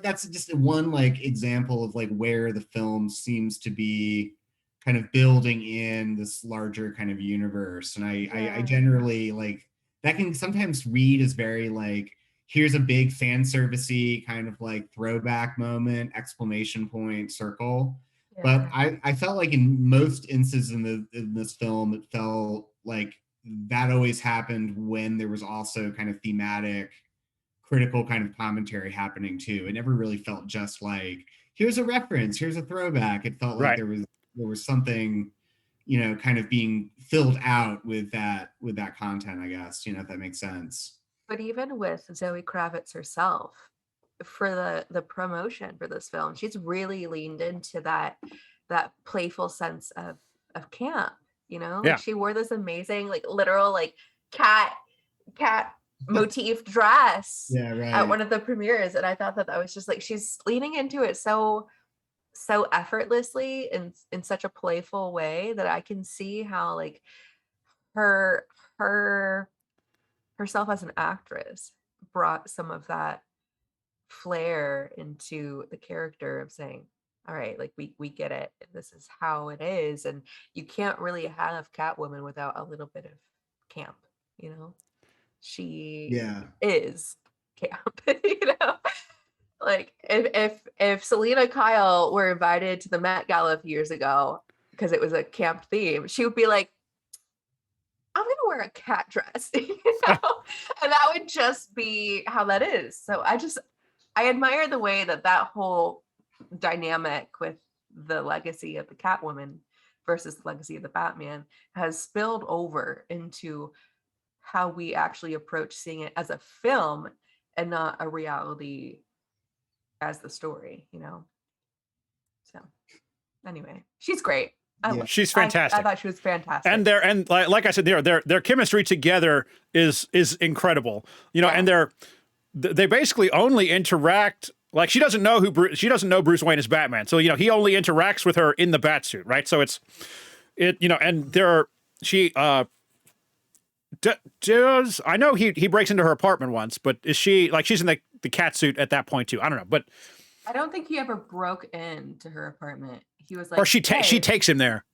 that's just one like example of like where the film seems to be kind of building in this larger kind of universe. And I Yeah. generally like that can sometimes read as very like, here's a big fan servicey kind of like throwback moment, exclamation point, circle. But Yeah. I felt like in most instances in this film, it felt like that always happened when there was also kind of thematic, critical kind of commentary happening too. It never really felt just like, here's a reference, here's a throwback. It felt like Right. there was something, kind of being filled out with that content, I guess, if that makes sense. But even with Zoe Kravitz herself, for the promotion for this film, she's really leaned into that playful sense of camp. Like Yeah. she wore this amazing, like literal, like cat motif dress Yeah, at right. one of the premieres, and I thought that was just like she's leaning into it so effortlessly in such a playful way that I can see how like her her herself as an actress brought some of that flair into the character of saying, all right, like we get it, this is how it is, and you can't really have Catwoman without a little bit of camp. you know she Yeah. is camp. Like if Selena Kyle were invited to the Met Gala a few years ago because it was a camp theme, she would be like, I'm gonna wear a cat dress, and that would just be how that is. So I admire the way that whole dynamic with the legacy of the Catwoman versus the legacy of the Batman has spilled over into how we actually approach seeing it as a film and not a reality as the story. So anyway, she's great. Yeah. She's I fantastic. thought she was fantastic. And like I said, their chemistry together is incredible. And Yeah. they basically only interact, like she doesn't know Bruce Wayne is Batman. So he only interacts with her in the Batsuit, right? So and she does, I know he breaks into her apartment once, but is she like, she's in the cat suit at that point too? I don't know, but I don't think he ever broke into her apartment. He was or like, she hey. takes him there.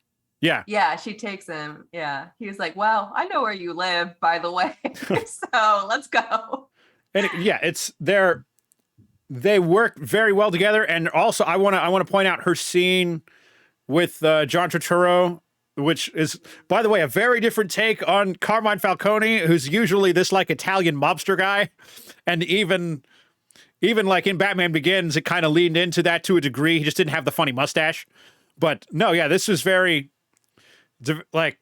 Yeah. Yeah, she takes him. Yeah. He was like, well, I know where you live, by the way. So let's go. And they work very well together. And also I want to point out her scene with John Turturro, which is, by the way, a very different take on Carmine Falcone, who's usually this like Italian mobster guy. And even like in Batman Begins, it kind of leaned into that to a degree. He just didn't have the funny mustache. But no, yeah, this was very like,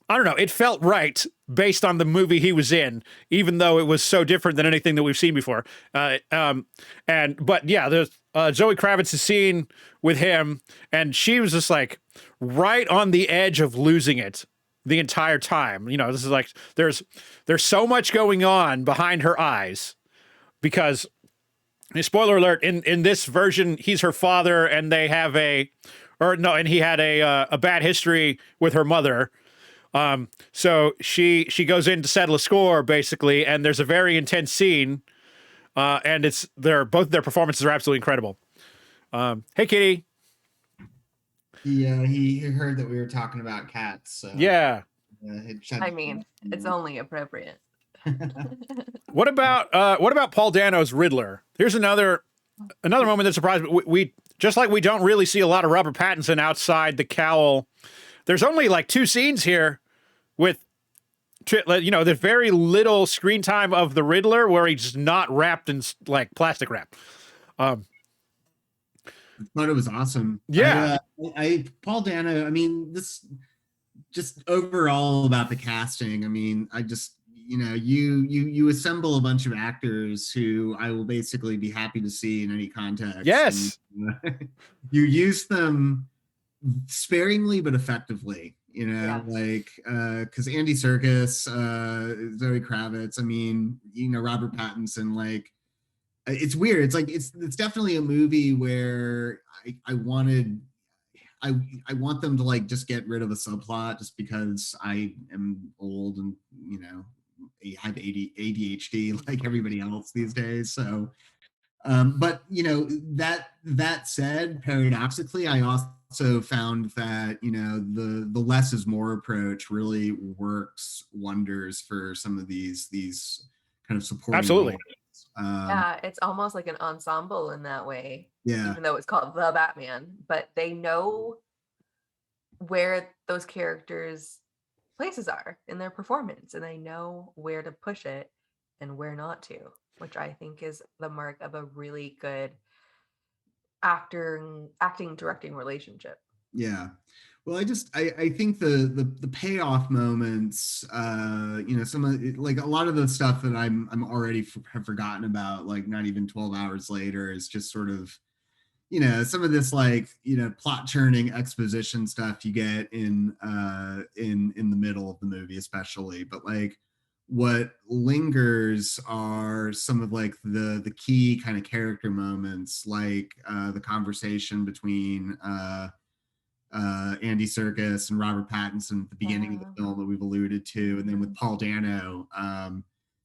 I don't know. It felt right based on the movie he was in, even though it was so different than anything that we've seen before. But yeah, there's Zoe Kravitz's scene with him, and she was just like right on the edge of losing it the entire time. This is like there's so much going on behind her eyes because, spoiler alert, in this version, he's her father, and they have and he had a bad history with her mother. So she goes in to settle a score basically, and there's a very intense scene, and both their performances are absolutely incredible. Hey, Katy. Yeah, he heard that we were talking about cats. So Yeah. I mean, it's only appropriate. What about Paul Dano's Riddler? Here's another moment that surprised me. We just like we don't really see a lot of Robert Pattinson outside the cowl. There's only like 2 scenes here with, there's very little screen time of the Riddler where he's not wrapped in like plastic wrap. I thought it was awesome. Yeah. Paul Dano, I mean, this just overall about the casting. I mean, I just, you assemble a bunch of actors who I will basically be happy to see in any context. Yes. And, you use them sparingly but effectively, Yeah. like because Andy Serkis, Zoe Kravitz, I mean, Robert Pattinson, like it's weird. It's like it's definitely a movie where I want them to like just get rid of a subplot just because I am old and have ADHD like everybody else these days. So, but that said, paradoxically, I also found that the less is more approach really works wonders for some of these kind of supporting Absolutely. roles. Yeah, it's almost like an ensemble in that way, Yeah, even though it's called The Batman, but they know where those characters' places are in their performance, and they know where to push it and where not to, which I think is the mark of a really good acting directing relationship. yeah. Well, I think the payoff moments, some of like a lot of the stuff that I'm already have forgotten about, like not even 12 hours later, is just sort of some of this like plot churning exposition stuff you get in the middle of the movie especially, but like what lingers are some of like the key kind of character moments, like the conversation between Andy Serkis and Robert Pattinson at the beginning of the film that we've alluded to, and then with Paul Dano,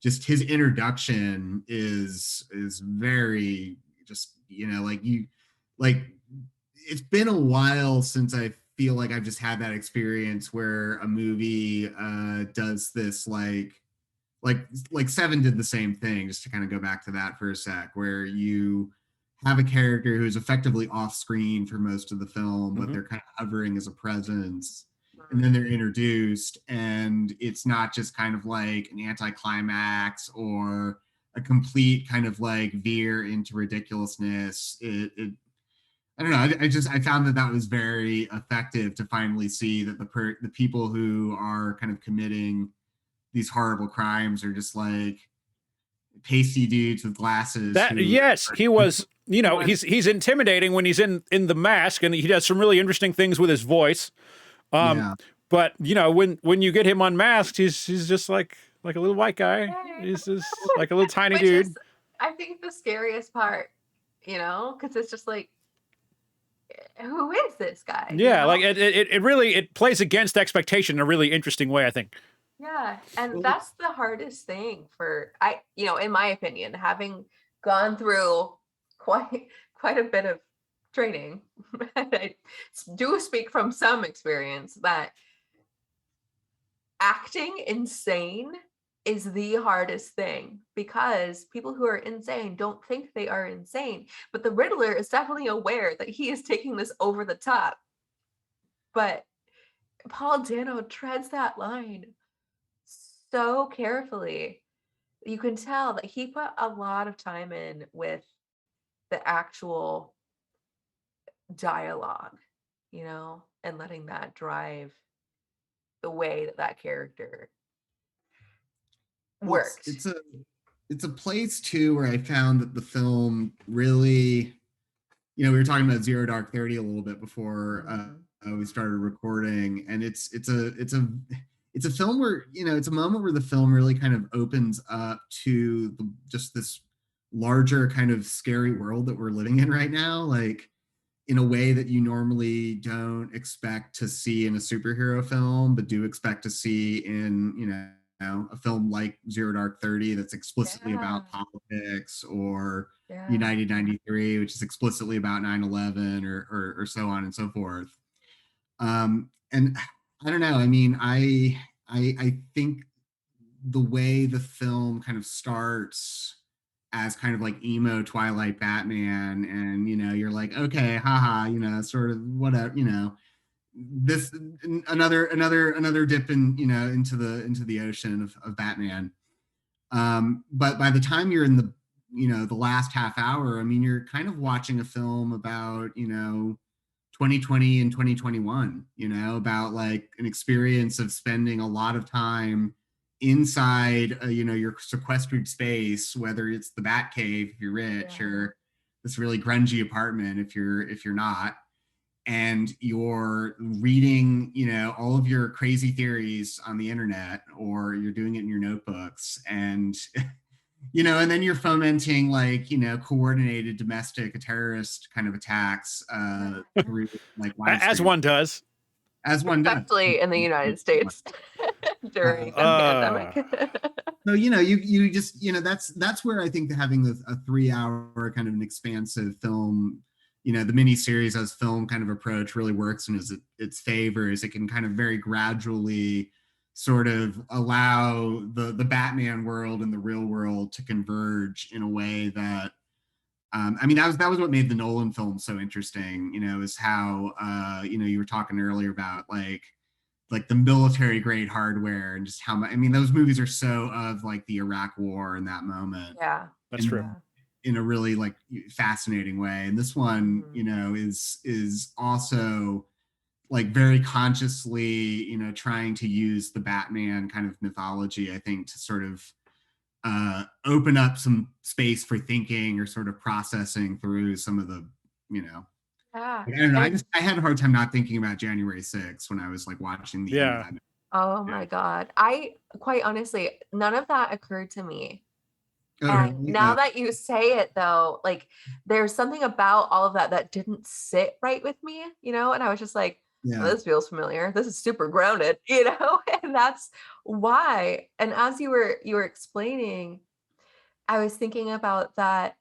just his introduction is very just like it's been a while since I feel like I've just had that experience where a movie does this like Seven did the same thing, just to kind of go back to that for a sec, where you have a character who's effectively off screen for most of the film, but they're kind of hovering as a presence, and then they're introduced, and it's not just kind of like an anticlimax or a complete kind of like veer into ridiculousness. I don't know. I found that was very effective to finally see that the people who are kind of committing these horrible crimes are just like pasty dudes with glasses. Yes, he was. He's intimidating when he's in the mask, and he does some really interesting things with his voice. Yeah. But when you get him unmasked, he's just like a little white guy. He's just like a little tiny Which dude. is, I think, the scariest part, because it's just like, who is this guy? Yeah, like it really plays against expectation in a really interesting way, I think. Yeah, and that's the hardest thing in my opinion, having gone through quite a bit of training. I do speak from some experience that acting insane is the hardest thing, because people who are insane don't think they are insane, but the Riddler is definitely aware that he is taking this over the top. But Paul Dano treads that line so carefully. You can tell that he put a lot of time in with the actual dialogue, and letting that drive the way that character worked. It's a place too where I found that the film really, we were talking about Zero Dark 30 a little bit before we started recording, and it's a film where it's a moment where the film really kind of opens up to just this larger kind of scary world that we're living in right now, like in a way that you normally don't expect to see in a superhero film, but do expect to see in a film like Zero Dark 30 that's explicitly about politics, or United 93, which is explicitly about 9/11, or so on and so forth. And I don't know. I mean, I think the way the film kind of starts as kind of like emo Twilight Batman, and you're like, okay, haha, sort of whatever, this another dip in into the ocean of Batman. But by the time you're in the last half hour, I mean, you're kind of watching a film about 2020 and 2021, about like an experience of spending a lot of time inside your sequestered space, whether it's the Batcave if you're rich, or this really grungy apartment if you're not, and you're reading all of your crazy theories on the internet, or you're doing it in your notebooks, and and then you're fomenting like coordinated domestic terrorist kind of attacks through like as one does, especially in the United States. during the Uh, pandemic. So you just that's where I think that having a 3 hour kind of an expansive film, the miniseries as film kind of approach really works in its favors. It can kind of very gradually sort of allow the Batman world and the real world to converge in a way that I mean that was what made the Nolan film so interesting, is how you were talking earlier about like the military grade hardware and just how much. I mean, those movies are so of like the Iraq War in that moment, Yeah. that's and true. Yeah. in a really like fascinating way. And this one, is also like very consciously, trying to use the Batman kind of mythology, I think, to sort of open up some space for thinking or sort of processing through some of the, Yeah. I don't know. And I had a hard time not thinking about January 6th when I was like watching the end of Yeah. that. oh my God. I quite honestly, none of that occurred to me. Oh, And really? now that you say it though, like there's something about all of that that didn't sit right with me, and I was just like, oh, Yeah. this feels familiar. This is super grounded, and that's why. And as you were explaining, I was thinking about that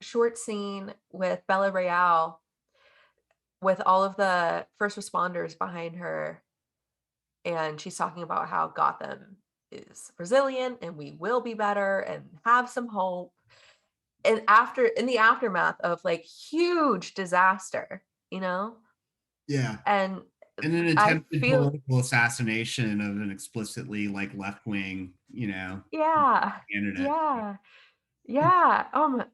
short scene with Bella Real with all of the first responders behind her, and she's talking about how Gotham is resilient and we will be better and have some hope. And in the aftermath of like huge disaster, Yeah. and And an I attempted feel, political assassination of an explicitly like left wing, yeah, candidate. yeah, yeah.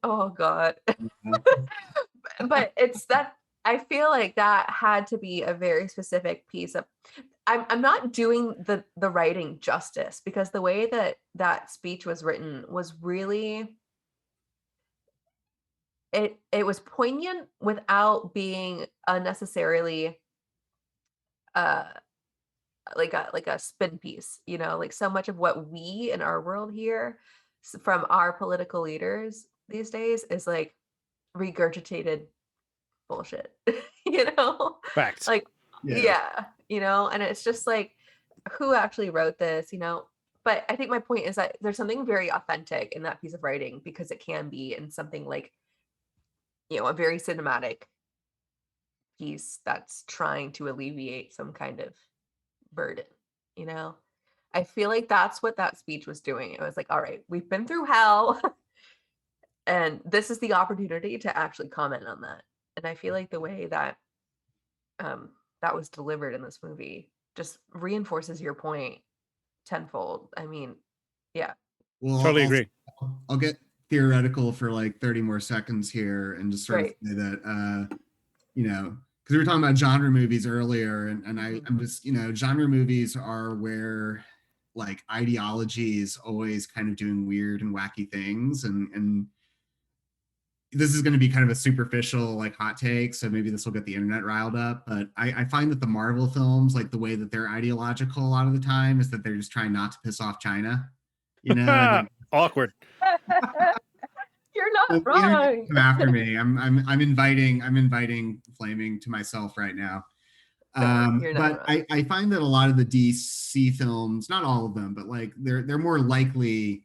Oh God. Uh, But it's that I feel like that had to be a very specific piece of. I'm not doing the writing justice because the way that speech was written was really it was poignant without being unnecessarily uh like a spin piece, like so much of what we in our world hear from our political leaders these days is like regurgitated bullshit. you know Facts. like yeah. yeah, and it's just like who actually wrote this, but I think my point is that there's something very authentic in that piece of writing because it can be in something like a very cinematic piece that's trying to alleviate some kind of burden, you know? I feel like that's what that speech was doing. It was like, all right, we've been through hell and this is the opportunity to actually comment on that. And I feel like the way that um that was delivered in this movie just reinforces your point tenfold. I mean, yeah. Well, Totally agree. I'll get theoretical for like 30 more seconds here and just sort of Right. say that, because we were talking about genre movies earlier, and Mhm. I'm just, genre movies are where like ideology is always kind of doing weird and wacky things, and this is going to be kind of a superficial like hot take, so maybe this will get the internet riled up, but I find that the Marvel films, like the way that they're ideological a lot of the time is that they're just trying not to piss off China, and Awkward. You're not the internet wrong. come after me. I'm inviting flaming to myself right now. No, you're not But wrong. I find that a lot of the DC films, not all of them, but like they're more likely,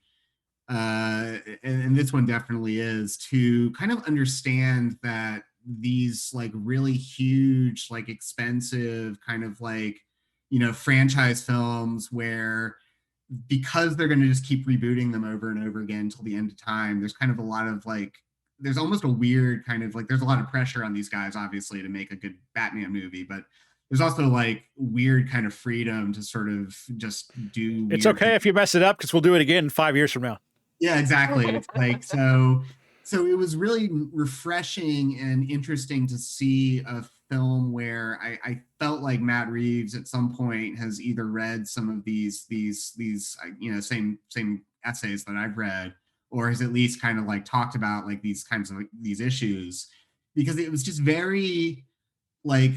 and this one definitely is, to kind of understand that these like really huge, like expensive kind of like franchise films where because they're going to just keep rebooting them over and over again until the end of time, there's kind of a lot of like there's almost a weird kind of like there's a lot of pressure on these guys obviously to make a good Batman movie, but there's also like weird kind of freedom to sort of just do It's weird okay things. if you mess it up because we'll do it again 5 years from now. Yeah, exactly. It's like so it was really refreshing and interesting to see a film where I felt like Matt Reeves at some point has either read some of these same essays that I've read, or has at least kind of like talked about like these kinds of like, these issues, because it was just very like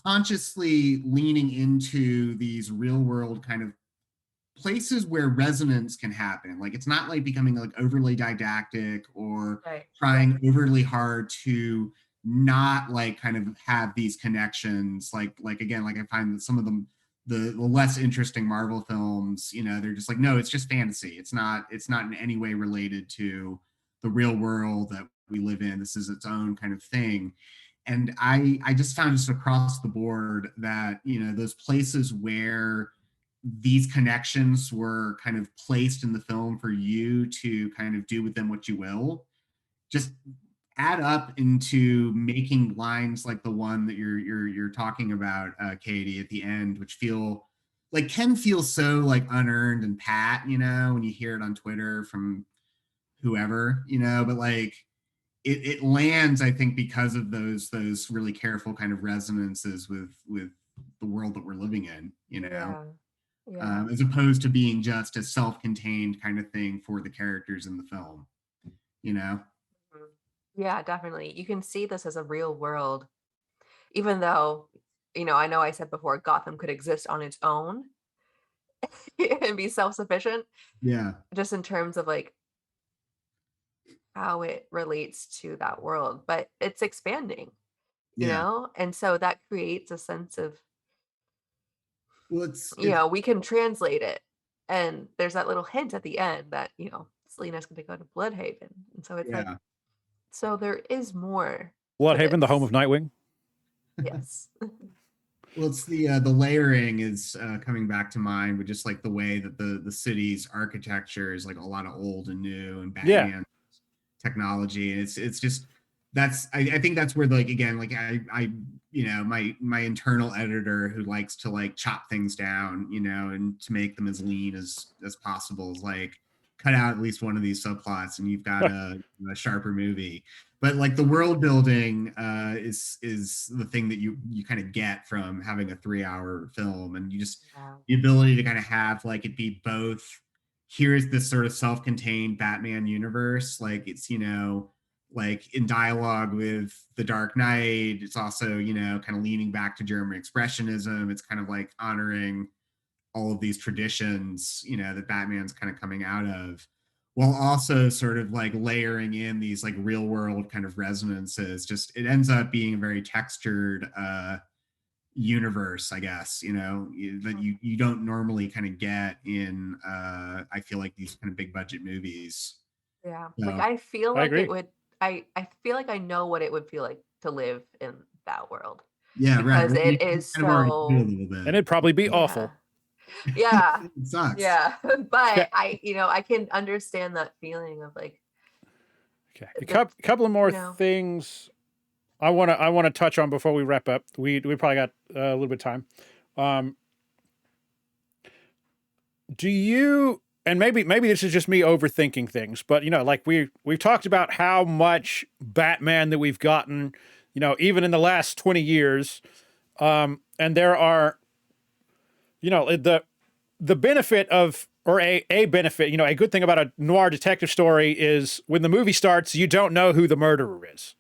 consciously leaning into these real world kind of places where resonance can happen. Like it's not like becoming like overly didactic or Right. trying overly hard to not like kind of have these connections. Like again, like I find that some of the less interesting Marvel films, they're just like, no, it's just fantasy. It's not in any way related to the real world that we live in. This is its own kind of thing. And I just found just across the board that, those places where these connections were kind of placed in the film for you to kind of do with them what you will, just add up into making lines like the one that you're talking about, Katy, at the end, which can feel so like unearned and pat, when you hear it on Twitter from whoever, but like it lands, I think, because of those really careful kind of resonances with the world that we're living in, Yeah. as opposed to being just a self-contained kind of thing for the characters in the film, Mhm. Yeah, definitely. You can see this as a real world, even though, I know I said before Gotham could exist on its own and be self-sufficient, Yeah. just in terms of like how it relates to that world, but it's expanding, Yeah. and so that creates a sense of, Well, it's we can translate it. And there's that little hint at the end that, Selina's going to go to Bloodhaven. And so it's like, yeah. so there is more to Bloodhaven, the home this. of Nightwing. Yes. Well, it's the layering is coming back to mind with just like the way that the city's architecture is like a lot of old and new, and Yeah. Batman technology. And it's just I think that's where, like, again, like I my internal editor who likes to like chop things down, and to make them as lean as possible, is like, cut out at least one of these subplots and you've got a sharper movie. But like the world building is the thing that you kind of get from having a 3-hour film, and you just the ability to kind of have like it be both. Here's this sort of self-contained Batman universe, like it's like in dialogue with the Dark Knight. It's also kind of leaning back to German expressionism. It's kind of like honoring all of these traditions that Batman's kind of coming out of, while also sort of like layering in these like real world kind of resonances. Just it ends up being a very textured universe, I guess, that you don't normally kind of get in I feel like these kind of big budget movies. Yeah. So, Like I feel I like agree. it would I feel like I know what it would feel like to live in that world, yeah, right. because Well, you it is kind of already do a so, little bit. And it'd probably be yeah. awful. Yeah. It sucks. Yeah. Okay. But I can understand that feeling of like Okay. A the, couple of more you know, things I wanna touch on before we wrap up. We probably got a little bit of time. Do you, and maybe this is just me overthinking things, but like we've talked about how much Batman that we've gotten, even in the last 20 years. And there are, the benefit of, or a benefit, a good thing about a noir detective story is when the movie starts, you don't know who the murderer is.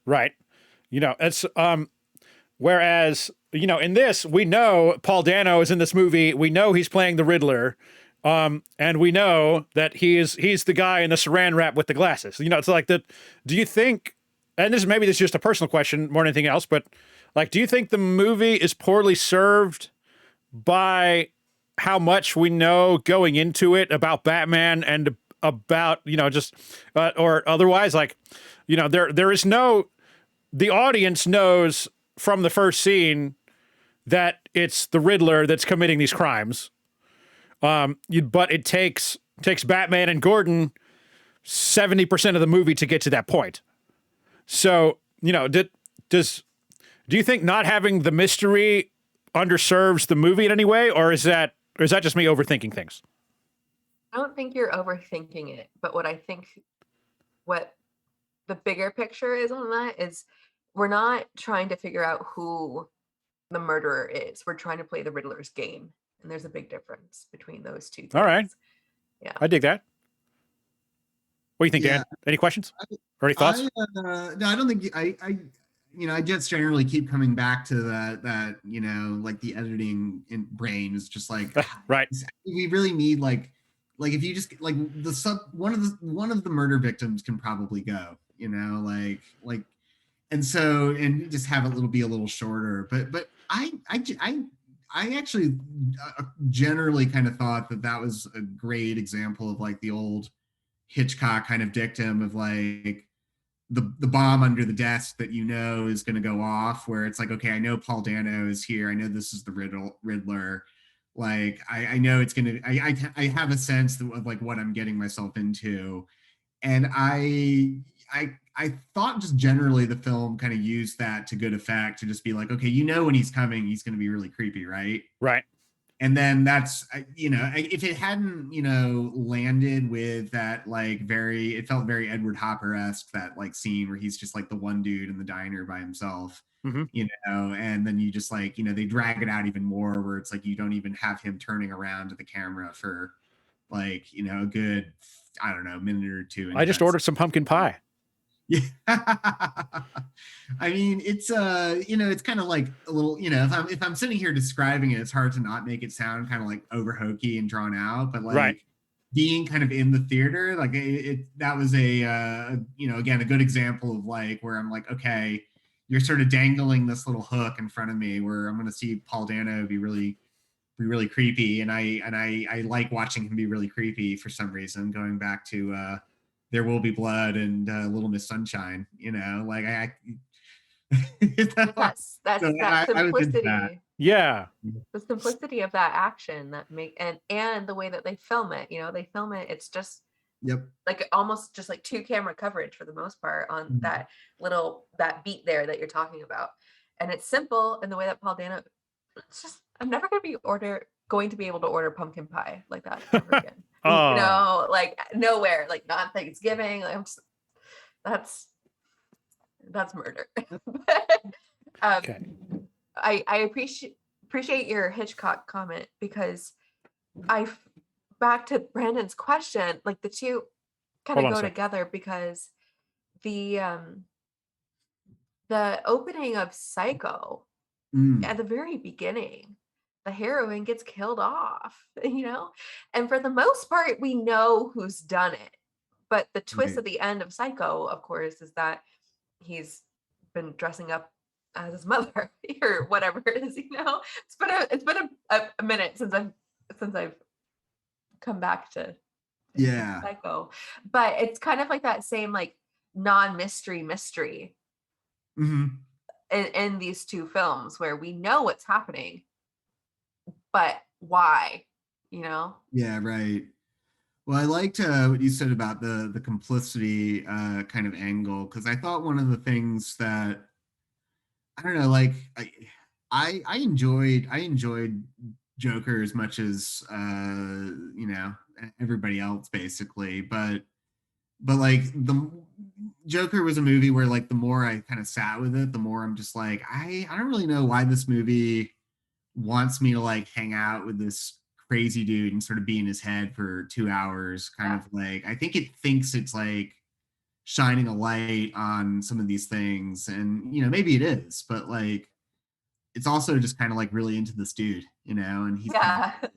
Right. It's, whereas, in this, we know Paul Dano is in this movie. We know he's playing the Riddler. And we know that he's the guy in the saran wrap with the glasses. It's like that. Do you think, and this is just a personal question more than anything else, but like, do you think the movie is poorly served by how much we know going into it about Batman and about, just, or otherwise, like, there is no, the audience knows from the first scene that it's the Riddler that's committing these crimes. But it takes Batman and Gordon 70% of the movie to get to that point. So, do you think not having the mystery underserves the movie in any way, or is that just me overthinking things? I don't think you're overthinking it, but what the bigger picture is on that is we're not trying to figure out who the murderer is. We're trying to play the Riddler's game. And there's a big difference between those two things. All right. Yeah. I dig that. What do you think, Yeah. Dan? Any questions or any thoughts? No, I don't think I just generally keep coming back to that like the editing in brain is just like, right. We really need like if you just like one of the murder victims can probably go, and so, and just have it be a little shorter. But I actually generally kind of thought that that was a great example of like the old Hitchcock kind of dictum of like the bomb under the desk that you know is going to go off, where it's like, okay, I know Paul Dano is here, I know this is the Riddler, like I know it's gonna, I have a sense of like what I'm getting myself into. And I thought just generally the film kind of used that to good effect, to just be like, okay, you know, when he's coming, he's going to be really creepy, right? Right. And then that's, you know, if it hadn't, you know, landed with that like very, it felt very Edward Hopper-esque, that like scene where he's just like the one dude in the diner by himself, Mm-hmm. you know, and then you just like, you know, they drag it out even more where it's like you don't even have him turning around to the camera for like, you know, a good, I don't know, minute or two. I just ordered some pumpkin pie. Yeah. I mean, it's you know, it's kind of like a little, you know, if I'm sitting here describing it, it's hard to not make it sound kind of like over hokey and drawn out, but like Right. being kind of in the theater, like that was a you know, again, a good example of like where I'm like, okay, you're sort of dangling this little hook in front of me where I'm going to see Paul Dano be really creepy, and I like watching him be really creepy for some reason, going back to There Will Be Blood and Little Miss Sunshine, you know, like That's so that I was into that. simplicity. Yeah. The simplicity of that action that make and the way that they film it, you know, they film it, it's just Yep. like almost just like two camera coverage for the most part on Mhm. that beat there that you're talking about. And it's simple in the way that Paul Dano, it's just, I'm never going to be able to order pumpkin pie like that ever again. You Oh. know, like nowhere, like not Thanksgiving. Like, that's murder. Okay. I appreciate your Hitchcock comment, because back to Brandon's question, like the two kind Hold on of a go sec. together, because the opening of Psycho, Mm. at the very beginning, the heroine gets killed off, you know, and for the most part we know who's done it, but the twist Right. at the end of Psycho, of course, is that he's been dressing up as his mother or whatever it is, you know. It's been a minute since I've come back to Yeah. Psycho, but it's kind of like that same like mystery Hmm. in these two films where we know what's happening, but why, you know? Yeah, right. Well, I liked what you said about the complicity kind of angle, because I thought one of the things that, I don't know, like I enjoyed Joker as much as you know, everybody else basically, but like the Joker was a movie where like the more I kind of sat with it, the more I'm just like, I don't really know why this movie wants me to like hang out with this crazy dude and sort of be in his head for 2 hours, kind Yeah. of like, I think it thinks it's like shining a light on some of these things, and you know, maybe it is, but like it's also just kind of like really into this dude, you know, and he's kind of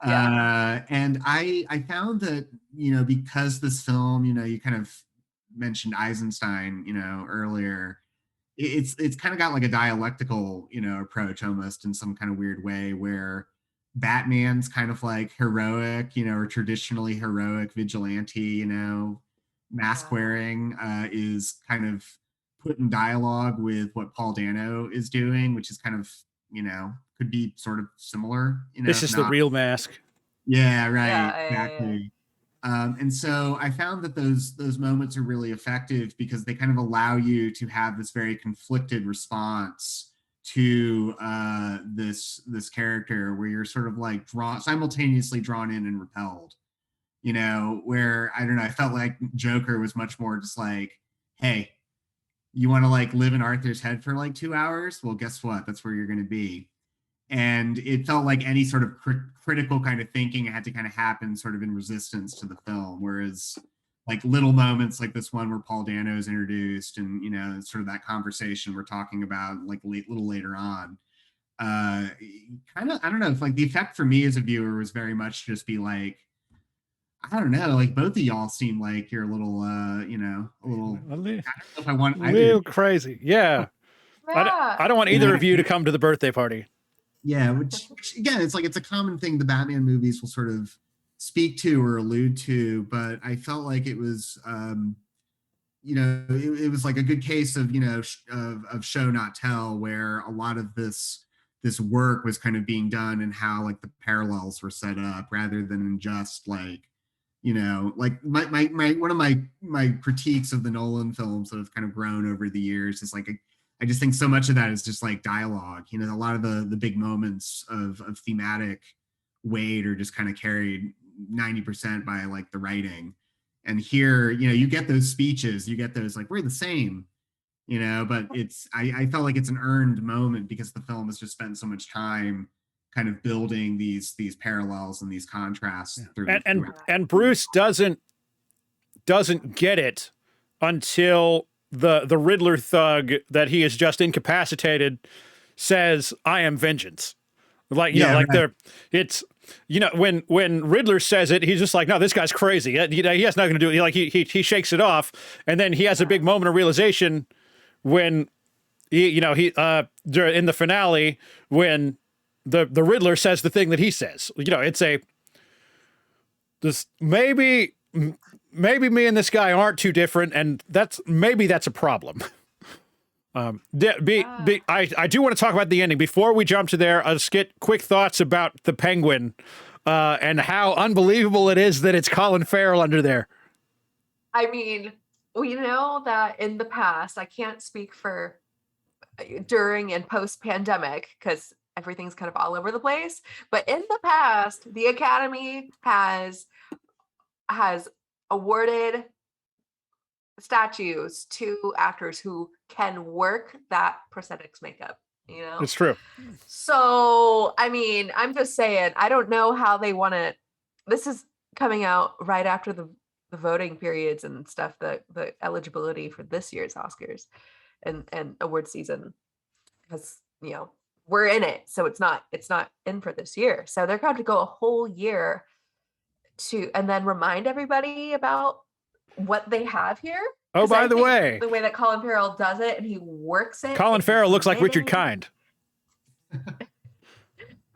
Yeah. Yeah. and I found that, you know, because this film, you know, you kind of mentioned Eisenstein, you know, earlier, it's kind of got like a dialectical, you know, approach almost in some kind of weird way, where Batman's kind of like heroic, you know, or traditionally heroic vigilante, you know, mask Yeah. wearing, is kind of put in dialogue with what Paul Dano is doing, which is kind of, you know, could be sort of similar, you know, This if is the not. real mask. Yeah, right, Yeah. exactly. And so I found that those moments are really effective because they kind of allow you to have this very conflicted response to this character, where you're sort of like simultaneously drawn in and repelled. You know, where I don't know, I felt like Joker was much more just like, hey, you want to like live in Arthur's head for like 2 hours? Well, guess what? That's where you're going to be. And it felt like any sort of critical kind of thinking had to kind of happen sort of in resistance to the film, whereas like little moments like this one where Paul Dano is introduced, and you know, sort of that conversation we're talking about like little later on, kind of, I don't know, if like the effect for me as a viewer was very much just be like, I don't know, like both of y'all seem like you're a little you know, a little, A little, I don't know if I want either of you. crazy. Yeah. Yeah. I don't want either of you to come to the birthday party. Yeah, which again, it's like it's a common thing the Batman movies will sort of speak to or allude to, but I felt like it was it was like a good case of of show not tell, where a lot of this work was kind of being done and how like the parallels were set up rather than just like like my one of my critiques of the Nolan films that have kind of grown over the years is like I just think so much of that is just like dialogue. A lot of the big moments of thematic weight are just kind of carried 90% by like the writing. And here, you get those speeches, you get those like, we're the same, but I felt like it's an earned moment because the film has just spent so much time kind of building these parallels and these contrasts through and Bruce doesn't get it until the Riddler thug that he has just incapacitated says, "I am vengeance." Like, it's, when Riddler says it, he's just like, no, this guy's crazy. He has nothing to do with it. Like, he shakes it off. And then he has a big moment of realization when he in the finale, when the Riddler says the thing that he says. It's maybe me and this guy aren't too different, and that's a problem. I do want to talk about the ending. Before we jump to there, I'll just get quick thoughts about the Penguin and how unbelievable it is that it's Colin Farrell under there. I mean, we know that in the past, I can't speak for during and post-pandemic because everything's kind of all over the place, but in the past, the Academy has awarded statues to actors who can work that prosthetics makeup. It's true. So I mean, I'm just saying, I don't know how they want to. This is coming out right after the voting periods and stuff, the eligibility for this year's Oscars and award season, because we're in it, so it's not in for this year, so they're going to go a whole year and then remind everybody about what they have here. Oh, by the way that Colin Farrell does it, and he works it. Colin Farrell looks like Richard Kind.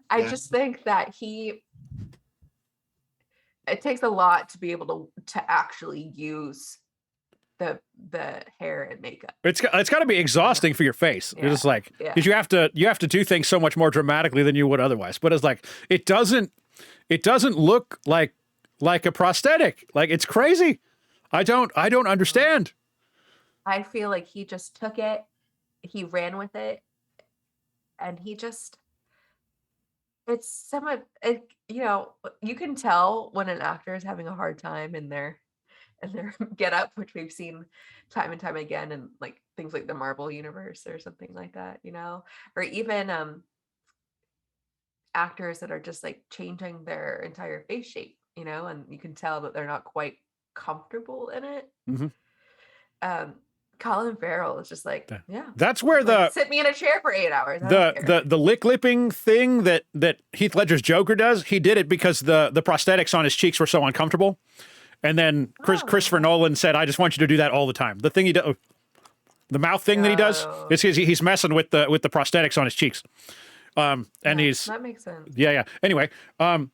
I just think that it takes a lot to be able to actually use the hair and makeup. It's got to be exhausting for your face. You're just like, because you have to do things so much more dramatically than you would otherwise. But it's like, it doesn't look like a prosthetic. Like, it's crazy. I don't understand. I feel like he just took it, he ran with it, and it's some of it, you can tell when an actor is having a hard time in their get up, which we've seen time and time again in like things like the Marvel universe or something like that, or even actors that are just like changing their entire face shape, and you can tell that they're not quite comfortable in it. Mm-hmm. Colin Farrell is just like, that's where sit me in a chair for 8 hours. The lipping thing that Heath Ledger's Joker does, he did it because the prosthetics on his cheeks were so uncomfortable. And then Christopher Nolan said, I just want you to do that all the time. The thing he does, the mouth thing that he does, is he's messing with the prosthetics on his cheeks. And that makes sense. Yeah. Anyway, I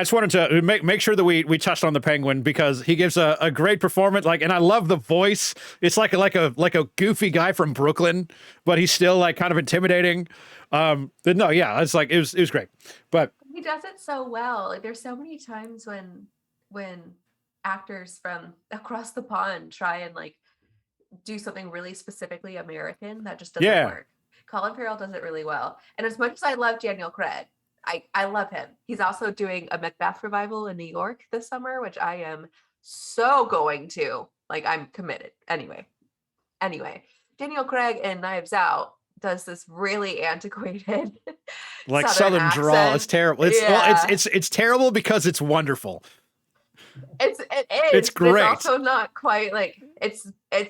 just wanted to make sure that we touched on the Penguin because he gives a great performance. Like, and I love the voice. It's like a goofy guy from Brooklyn, but he's still like kind of intimidating. It's like it was great. But he does it so well. Like, there's so many times when actors from across the pond try and like do something really specifically American that just doesn't work. Colin Farrell does it really well. And as much as I love Daniel Craig, I love him. He's also doing a Macbeth revival in New York this summer, which I am so going to. Like, I'm committed. Anyway, Daniel Craig in Knives Out does this really antiquated like Southern drawl. It's terrible. It's terrible because it's wonderful. It is. It's great. It's also not quite like it's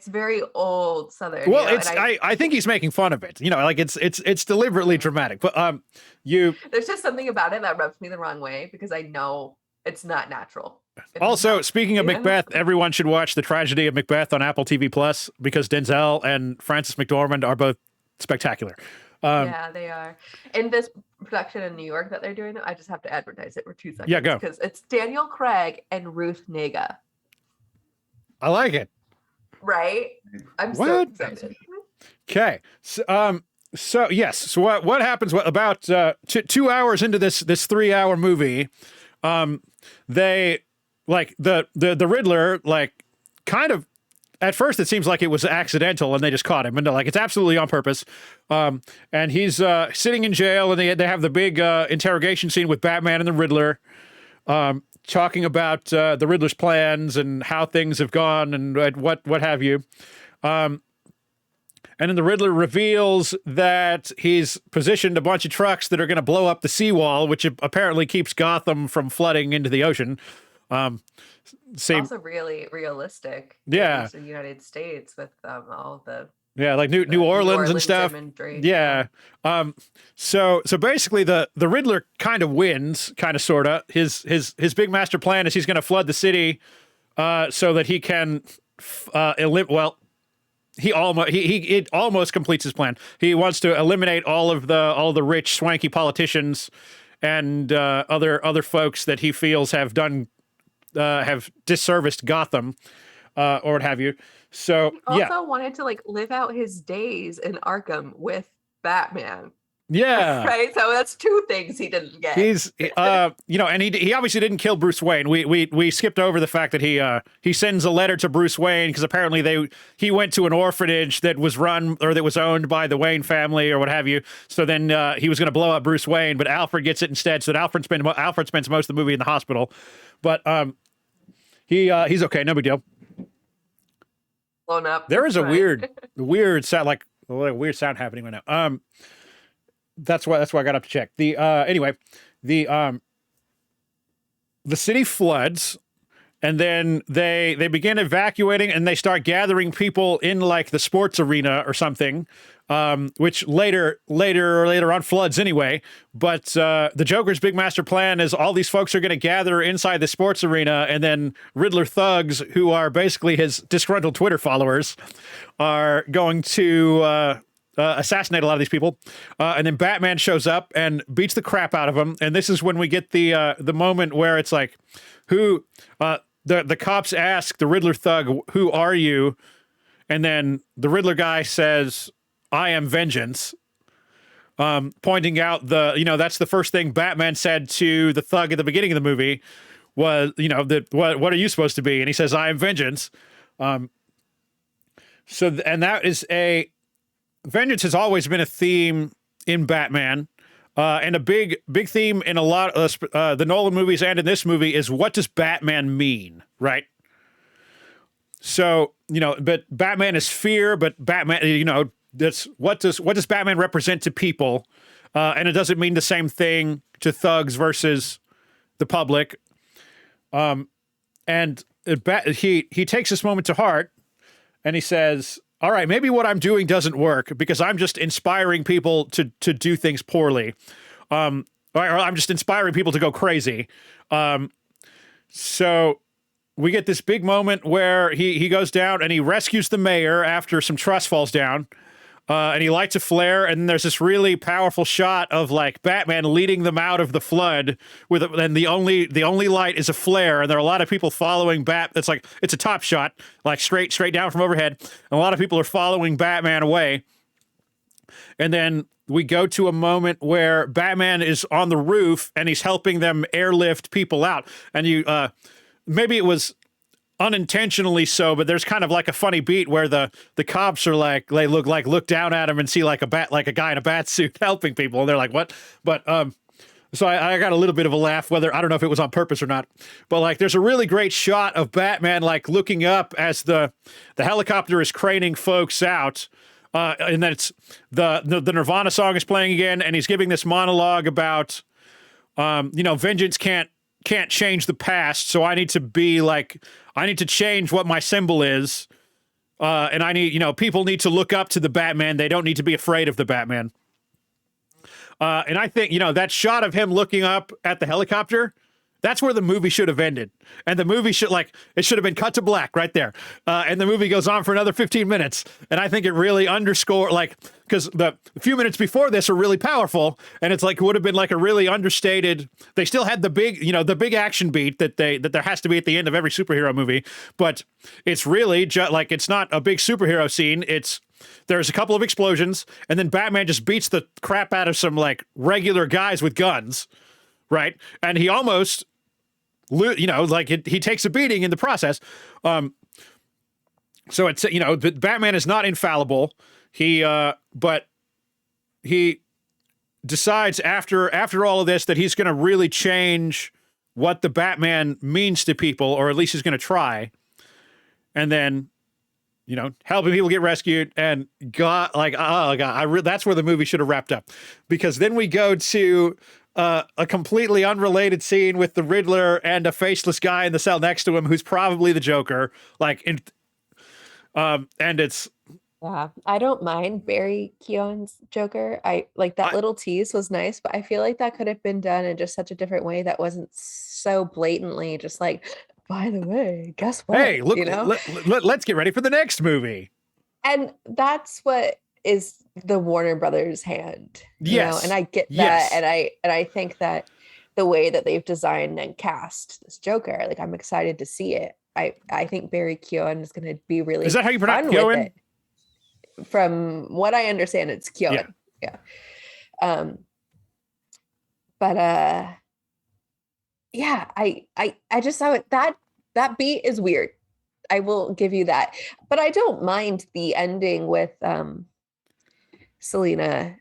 very old Southern. Well, I think he's making fun of it. Like it's deliberately dramatic. But there's just something about it that rubs me the wrong way because I know it's not natural. Also, speaking of Macbeth, everyone should watch The Tragedy of Macbeth on Apple TV Plus because Denzel and Frances McDormand are both spectacular. Yeah, they are. In this production in New York that they're doing, I just have to advertise it for 2 seconds. Yeah, go. Because it's Daniel Craig and Ruth Negga. I like it. Right? I'm so What? excited. Okay. So yes. So what happens? What about 2 hours into this 3 hour movie? They like the Riddler like kind of. At first, it seems like it was accidental, and they just caught him. And like it's absolutely on purpose. And he's sitting in jail, and they have the big interrogation scene with Batman and the Riddler, talking about the Riddler's plans and how things have gone and what have you. And then the Riddler reveals that he's positioned a bunch of trucks that are going to blow up the seawall, which apparently keeps Gotham from flooding into the ocean. Also really realistic. Yeah. In the United States with all the like New Orleans and stuff. Imagery. Yeah. So basically the Riddler kind of wins, kind of sorta. His big master plan is he's going to flood the city so that he can he almost completes his plan. He wants to eliminate all the rich swanky politicians and other folks that he feels have disserviced Gotham or what have you. So he also wanted to like live out his days in Arkham with Batman. Yeah. Right. So that's 2 things he didn't get. He's and he obviously didn't kill Bruce Wayne. We skipped over the fact that he sends a letter to Bruce Wayne because apparently he went to an orphanage that was run or that was owned by the Wayne family or what have you. So then he was going to blow up Bruce Wayne, but Alfred gets it instead. So that Alfred spends most of the movie in the hospital. But he's okay, no big deal. Blown up. There is a weird sound, like a weird sound happening right now. That's why I got up to check. Anyway, the city floods, and then they begin evacuating, and they start gathering people in like the sports arena or something, which later on floods anyway. But the Joker's big master plan is all these folks are going to gather inside the sports arena, and then Riddler thugs, who are basically his disgruntled Twitter followers, are going to assassinate a lot of these people, and then Batman shows up and beats the crap out of them. And this is when we get the moment where it's like, who the cops ask the Riddler thug, "Who are you?" And then the Riddler guy says, "I am vengeance," pointing out that's the first thing Batman said to the thug at the beginning of the movie was, what are you supposed to be? And he says, "I am vengeance." And that is vengeance has always been a theme in Batman, and a big theme in a lot of the Nolan movies and in this movie is, what does Batman mean, right? So, but Batman is fear, but Batman, that's what does Batman represent to people? And it doesn't mean the same thing to thugs versus the public. And he takes this moment to heart, and he says, all right, maybe what I'm doing doesn't work because I'm just inspiring people to do things poorly. Or I'm just inspiring people to go crazy. So we get this big moment where he goes down and he rescues the mayor after some truss falls down. And he lights a flare, and then there's this really powerful shot of like Batman leading them out of the flood and the only light is a flare, and there are a lot of people following It's like it's a top shot, like straight down from overhead, and a lot of people are following Batman away. And then we go to a moment where Batman is on the roof and he's helping them airlift people out, and maybe it was unintentionally so, but there's kind of like a funny beat where the cops are like, they look down at him and see like a guy in a bat suit helping people, and they're like, what? But so I got a little bit of a laugh, whether I don't know if it was on purpose or not, but like there's a really great shot of Batman like looking up as the helicopter is craning folks out, and then it's the Nirvana song is playing again, and he's giving this monologue about vengeance can't change the past, so I need to change what my symbol is, and I need, people need to look up to the Batman. They don't need to be afraid of the Batman. And I think, that shot of him looking up at the helicopter That's where the movie should have ended. And the movie should it should have been cut to black right there. And the movie goes on for another 15 minutes. And I think it really underscore because the few minutes before this are really powerful. And it's it would have been a really understated. They still had the big action beat that there has to be at the end of every superhero movie. But it's really it's not a big superhero scene. There's a couple of explosions, and then Batman just beats the crap out of some regular guys with guns. Right. And he almost, he takes a beating in the process. So it's, Batman is not infallible. But he decides after all of this that he's going to really change what the Batman means to people, or at least he's going to try. And then, helping people get rescued, and God, oh God, that's where the movie should have wrapped up, because then we go to a completely unrelated scene with the Riddler and a faceless guy in the cell next to him who's probably the Joker. And it's... Yeah, I don't mind Barry Keoghan's Joker. I like that little tease was nice, but I feel like that could have been done in just such a different way that wasn't so blatantly just by the way, guess what? Hey, look, let's get ready for the next movie. And that's what is the Warner Brothers hand. Yes. And I get that. Yes. And I think that the way that they've designed and cast this Joker, I'm excited to see it. I think Barry Keoghan is going to be really Is that how you pronounce Keoghan? From what I understand, it's Keoghan. Yeah. Yeah, I just saw it. That beat is weird. I will give you that. But I don't mind the ending with Selina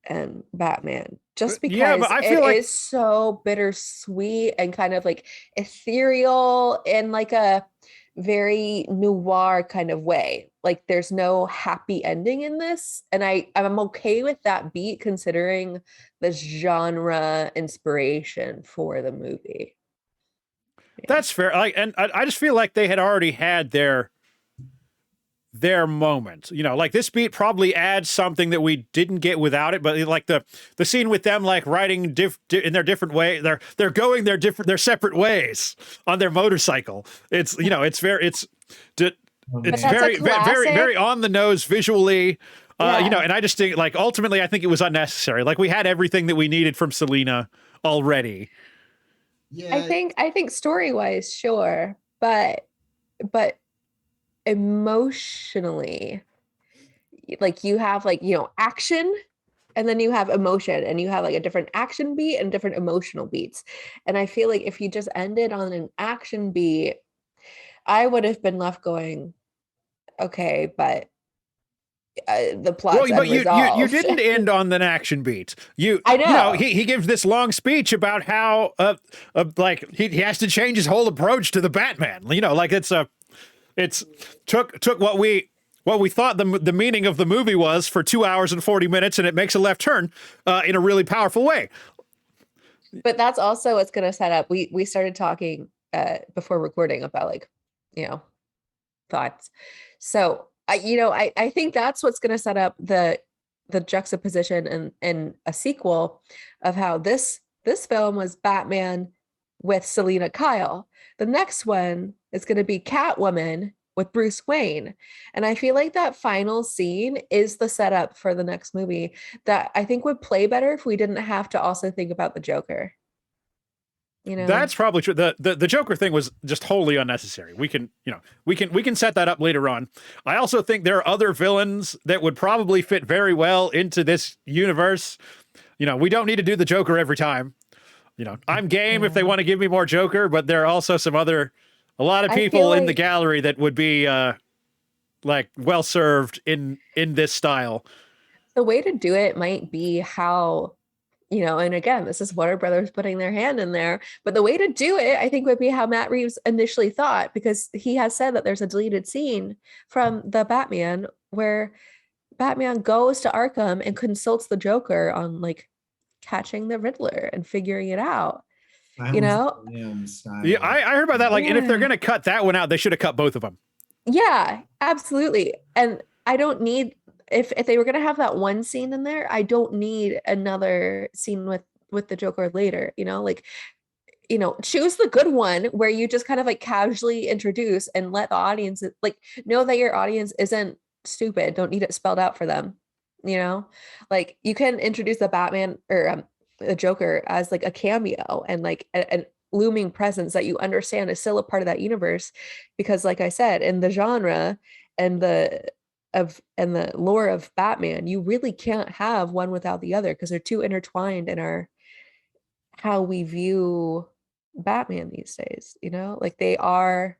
and Batman, just because but I feel it is so bittersweet and kind of ethereal in a very noir kind of way. There's no happy ending in this, and I'm okay with that beat considering the genre inspiration for the movie. Yeah. That's fair. And I just feel like they had already had their moment. This beat probably adds something that we didn't get without it. But the scene with them riding in their different way, they're going their separate ways on their motorcycle. It's it's very very on the nose visually. And I just think ultimately I think it was unnecessary. We had everything that we needed from Selina already. Yeah, I think story-wise, sure, but emotionally, you have action, and then you have emotion, and you have a different action beat and different emotional beats. And I feel if you just ended on an action beat, I would have been left going, okay, but the plot's unresolved. You didn't end on an action beat. I know. He gives this long speech about how he has to change his whole approach to the Batman. It's took what we thought the meaning of the movie was for 2 hours and 40 minutes, and it makes a left turn in a really powerful way. But that's also what's going to set up. We started talking before recording about thoughts. So I think that's what's going to set up the juxtaposition and a sequel of how this film was Batman with Selina Kyle. The next one is going to be Catwoman with Bruce Wayne. And I feel that final scene is the setup for the next movie that I think would play better if we didn't have to also think about the Joker. That's probably true. The Joker thing was just wholly unnecessary. We can set that up later on. I also think there are other villains that would probably fit very well into this universe. We don't need to do the Joker every time. I'm game if they want to give me more Joker, but there are also a lot of people in the gallery that would be well served in this style. The way to do it might be how, and again, this is Warner Brothers putting their hand in there, but the way to do it, I think, would be how Matt Reeves initially thought, because he has said that there's a deleted scene from the Batman where Batman goes to Arkham and consults the Joker on catching the Riddler and figuring it out. Yeah, I heard about that. And if they're going to cut that one out, they should have cut both of them. Yeah, absolutely. And I don't need, if they were going to have that one scene in there, I don't need another scene with the Joker later, choose the good one where you just kind of like casually introduce and let the audience like know that your audience isn't stupid, don't need it spelled out for them. Like you can introduce the Batman or the Joker as like a cameo and like a looming presence that you understand is still a part of that universe, because like I said, in the genre and the lore of Batman, you really can't have one without the other because they're too intertwined in our how we view Batman these days. Like they are,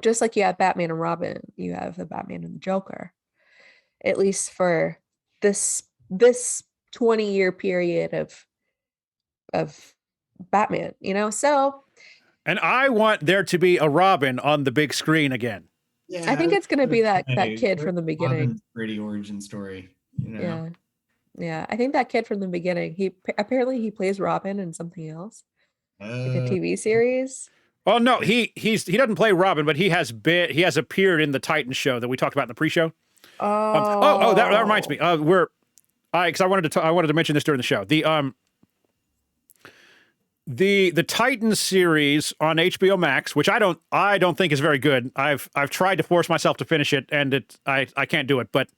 just like you have Batman and Robin, you have the Batman and the Joker, at least for this 20-year period of Batman, so And I want there to be a Robin on the big screen again. Yeah, I think it's going to be that kid from the beginning. Robin's pretty origin story, Yeah, I think that kid from the beginning, he plays Robin in something else, like a TV series. Oh no, he doesn't play Robin, but he has appeared in the Titan show that we talked about in the pre-show. That reminds me. Because I wanted to mention this during the show. The Titan series on HBO Max, which I don't think is very good. I've tried to force myself to finish it, and I can't do it. But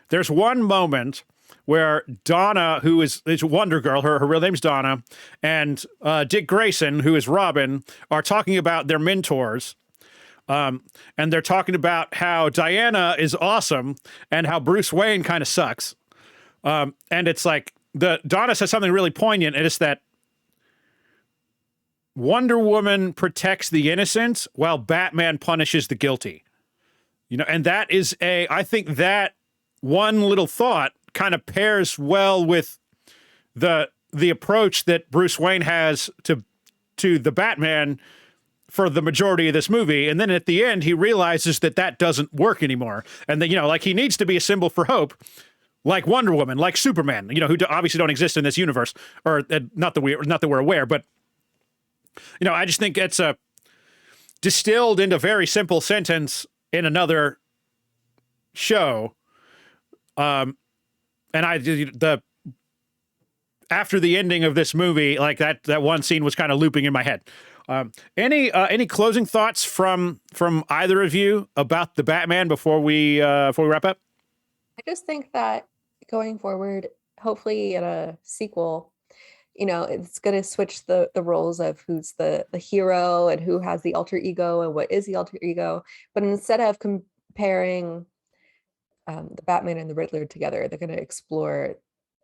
there's one moment where Donna, who is Wonder Girl, her real name's Donna, and Dick Grayson, who is Robin, are talking about their mentors. And they're talking about how Diana is awesome and how Bruce Wayne kind of sucks. And it's like Donna says something really poignant, and it's that Wonder Woman protects the innocent while Batman punishes the guilty. And that is I think that one little thought kind of pairs well with the approach that Bruce Wayne has to the Batman for the majority of this movie. And then at the end, he realizes that doesn't work anymore. And that, like he needs to be a symbol for hope, like Wonder Woman, like Superman, who obviously don't exist in this universe, or not that we're aware, but I just think it's distilled into a very simple sentence in another show. And after the ending of this movie, like that one scene was kind of looping in my head. Any closing thoughts from either of you about the Batman before we wrap up? I just think that going forward, hopefully in a sequel, it's going to switch the roles of who's the hero and who has the alter ego and what is the alter ego. But instead of comparing the Batman and the Riddler together, they're going to explore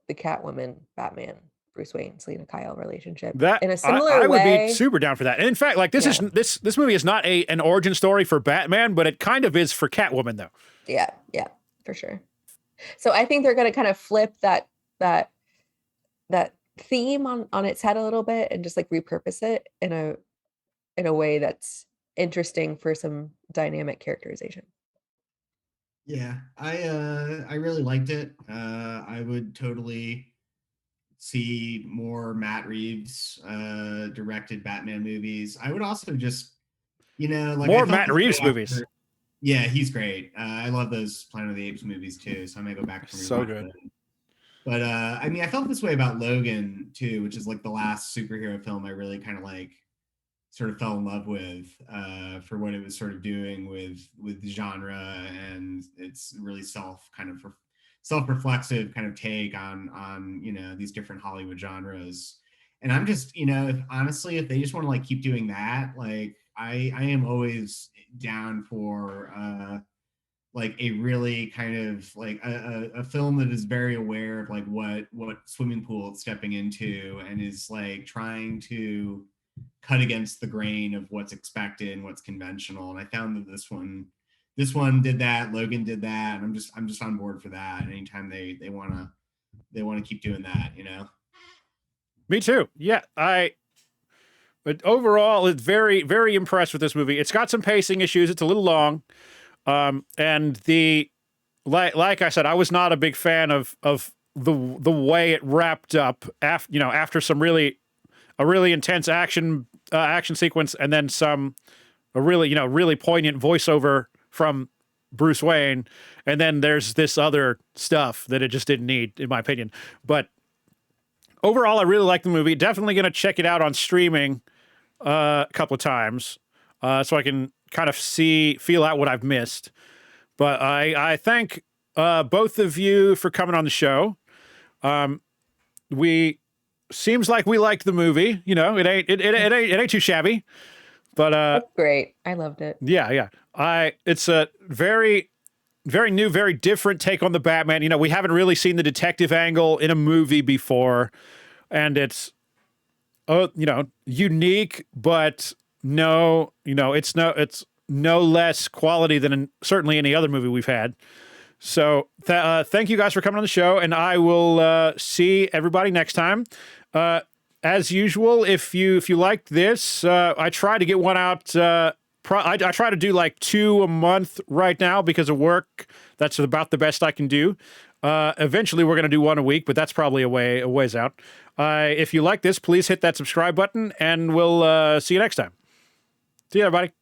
the Catwoman, Batman, Bruce Wayne, Selena Kyle relationship in a similar way. I would be super down for that. And in fact, like this movie is not an origin story for Batman, but it kind of is for Catwoman, though. Yeah, for sure. So I think they're going to kind of flip that theme on its head a little bit and just like repurpose it in a way that's interesting for some dynamic characterization. Yeah, I really liked it. I would totally see more Matt Reeves directed Batman movies. I would also just, like more Matt Reeves movies. Yeah, he's great. I love those Planet of the Apes movies too, so I may go back and so good. Them. But I felt this way about Logan too, which is like the last superhero film I really kind of like sort of fell in love with for what it was sort of doing with the genre and its really self-reflexive kind of take on these different Hollywood genres. And I'm just, if they just want to like keep doing that, like I am always down for like a really kind of like a film that is very aware of like what swimming pool it's stepping into and is like trying to cut against the grain of what's expected and what's conventional. And I found that this one did that, Logan did that, and I'm just on board for that. Anytime they want to keep doing that, Me too. Yeah, but overall, it's very, very impressed with this movie. It's got some pacing issues. It's a little long. And like I said, I was not a big fan of the way it wrapped up after a really intense action sequence, and then a really poignant voiceover from Bruce Wayne, and then there's this other stuff that it just didn't need, in my opinion. But overall, I really like the movie. Definitely going to check it out on streaming a couple of times, so I can kind of feel out what I've missed. But I thank both of you for coming on the show. Seems like we liked the movie. You know, it ain't too shabby. But That's great. I loved it. yeah. It's a very, very new, very different take on the Batman. You know, we haven't really seen the detective angle in a movie before, and it's unique, but it's no less quality than certainly any other movie we've had. So thank you guys for coming on the show, and I will see everybody next time. As usual, if you liked this, I try to get one out. I try to do like 2 a month right now because of work. That's about the best I can do. Eventually, we're going to do 1 a week, but that's probably a ways out. If you like this, please hit that subscribe button, and we'll see you next time. See you, everybody.